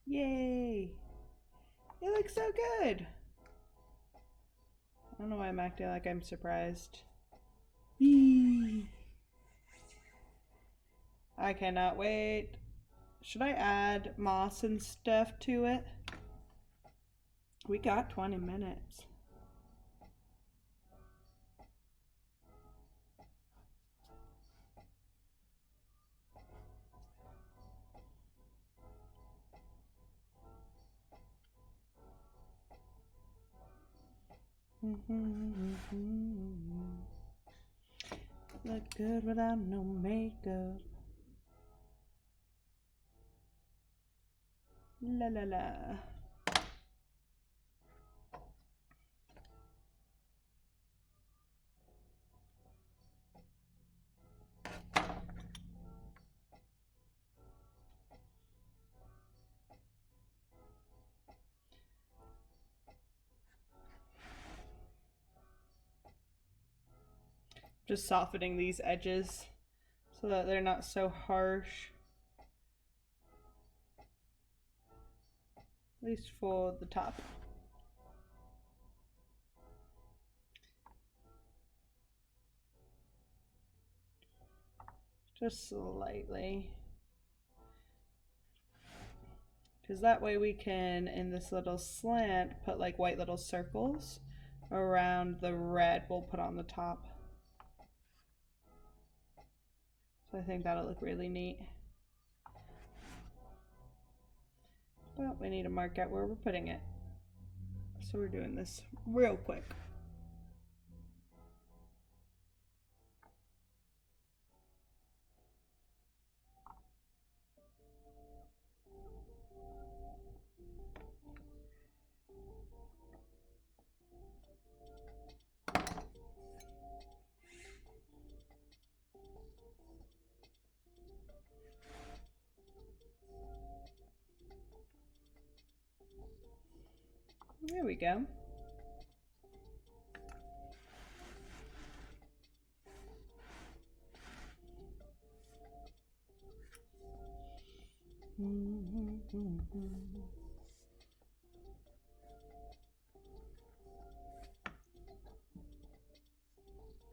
Yay! It looks so good! I don't know why I'm acting like I'm surprised. Eee. I cannot wait. Should I add moss and stuff to it? We got 20 minutes. Look good without no makeup. La la la. Just softening these edges so that they're not so harsh. At least for the top. Just slightly. Because that way we can, in this little slant, put like white little circles around the red we'll put on the top. So I think that'll look really neat. But we need to mark out where we're putting it. So we're doing this real quick. There we go.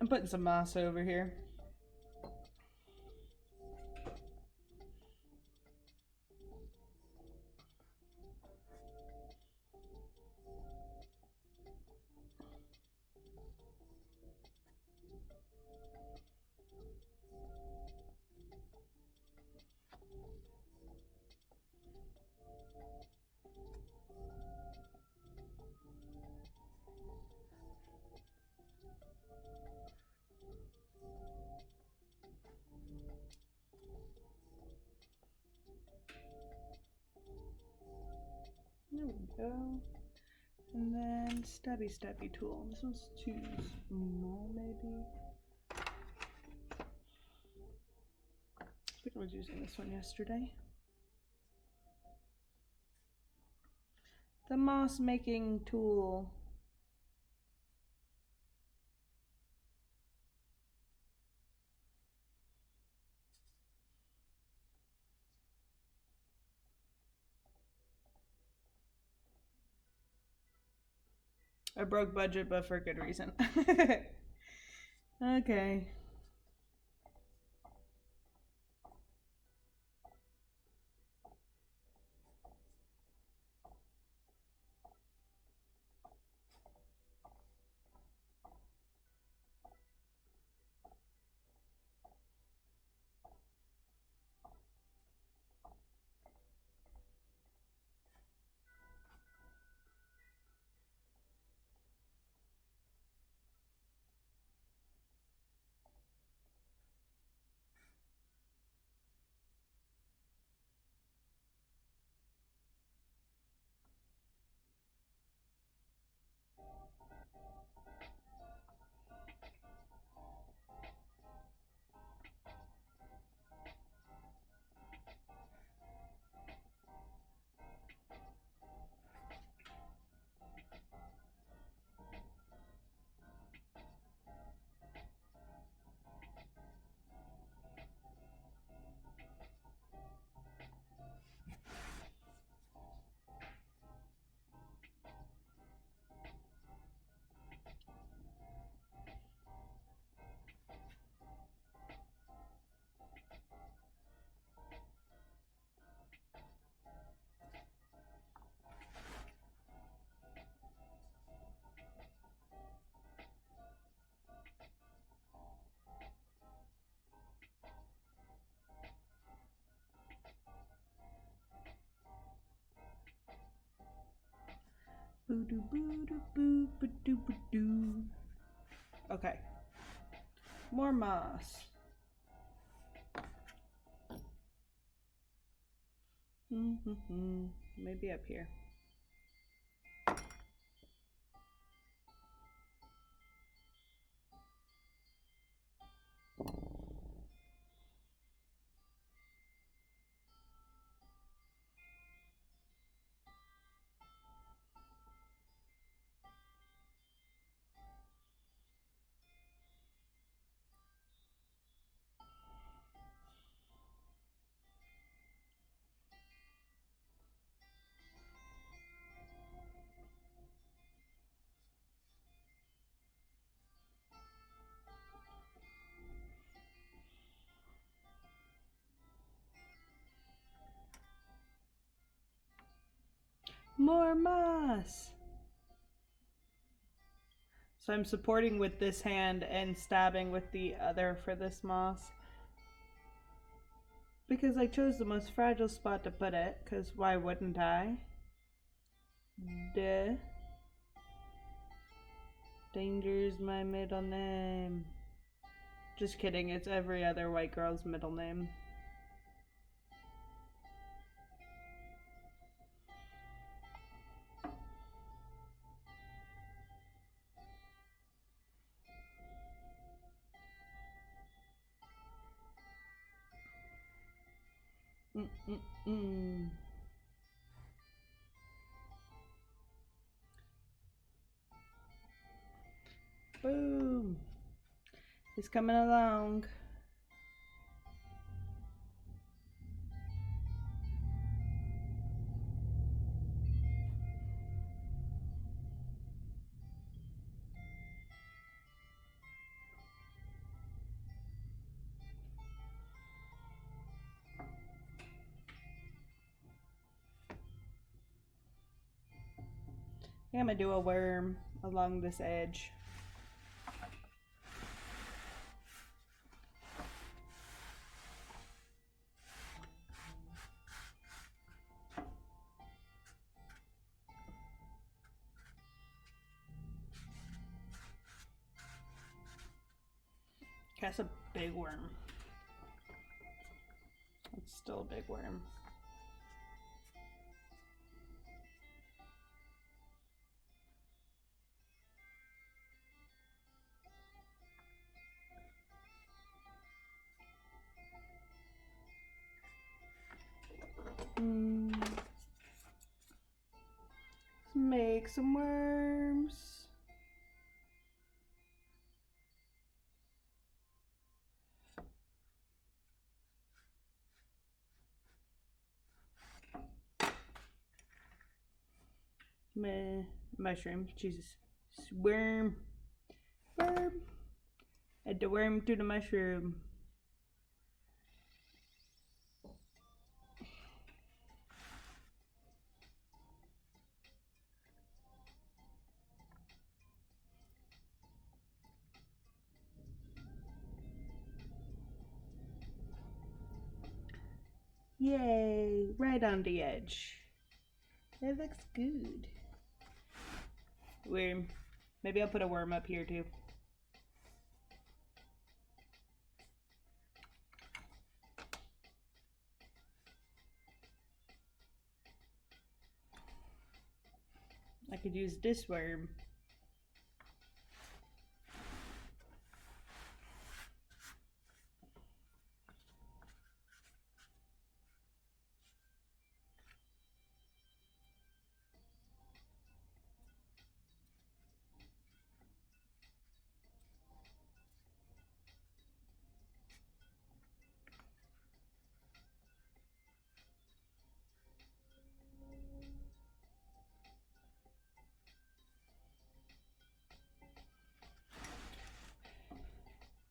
I'm putting some moss over here. There we go. And then stabby tool. This one's too small, maybe. I think I was using this one yesterday. The moss making tool. I broke budget, but for a good reason. Okay. Okay. More moss. Maybe up here. More moss! So I'm supporting with this hand and stabbing with the other for this moss. Because I chose the most fragile spot to put it, because why wouldn't I? Duh. Danger's my middle name. Just kidding, it's every other white girl's middle name. Boom! He's coming along. I'm gonna do a worm along this edge. That's a big worm. It's still a big worm. Let's make some worms. Mushroom, Jesus. Worm. Worm. Add the worm to the mushroom. Yay, right on the edge. That looks good. Worm. Maybe I'll put a worm up here too. I could use this worm.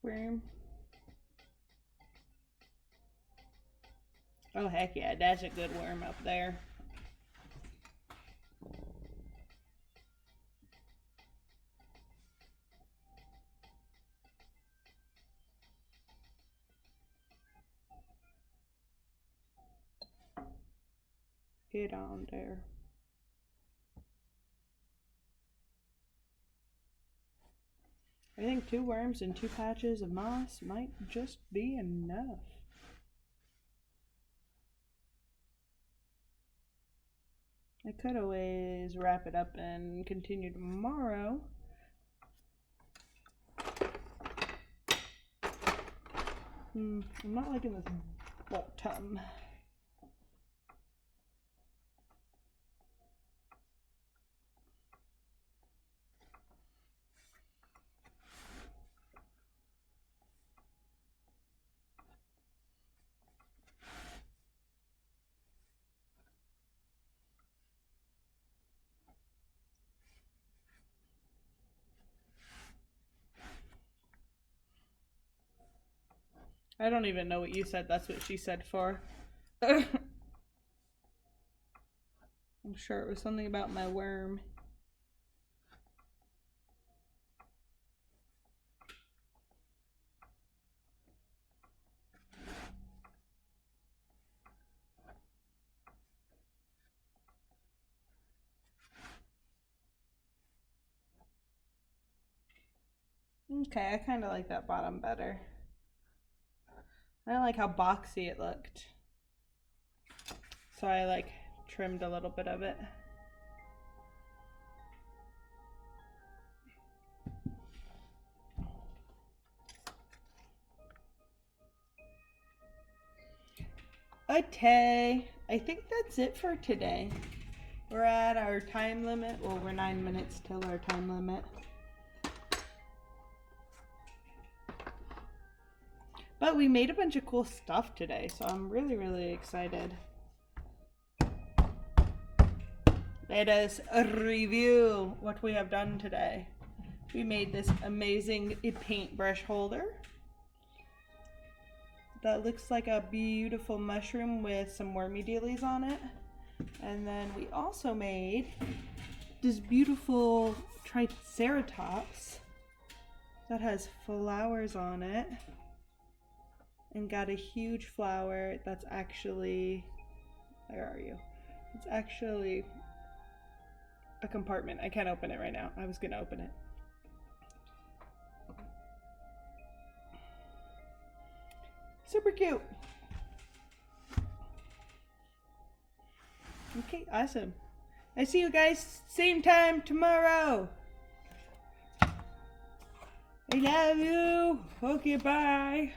Worm. Oh heck yeah, that's a good worm up there. Get on there. I think 2 worms and 2 patches of moss might just be enough. I could always wrap it up and continue tomorrow. I'm not liking this bottom. I don't even know what you said. That's what she said for. I'm sure it was something about my worm. Okay, I kind of like that bottom better. I don't like how boxy it looked. So I trimmed a little bit of it. Okay, I think that's it for today. We're at our time limit. Well, we're 9 minutes till our time limit. But we made a bunch of cool stuff today, so I'm really, really excited. Let us review what we have done today. We made this amazing paintbrush holder that looks like a beautiful mushroom with some wormy dealies on it. And then we also made this beautiful triceratops that has flowers on it and got a huge flower that's actually, where are you? It's actually a compartment. I can't open it right now. I was gonna open it. Super cute. Okay, awesome. I see you guys same time tomorrow. I love you. Okay, bye.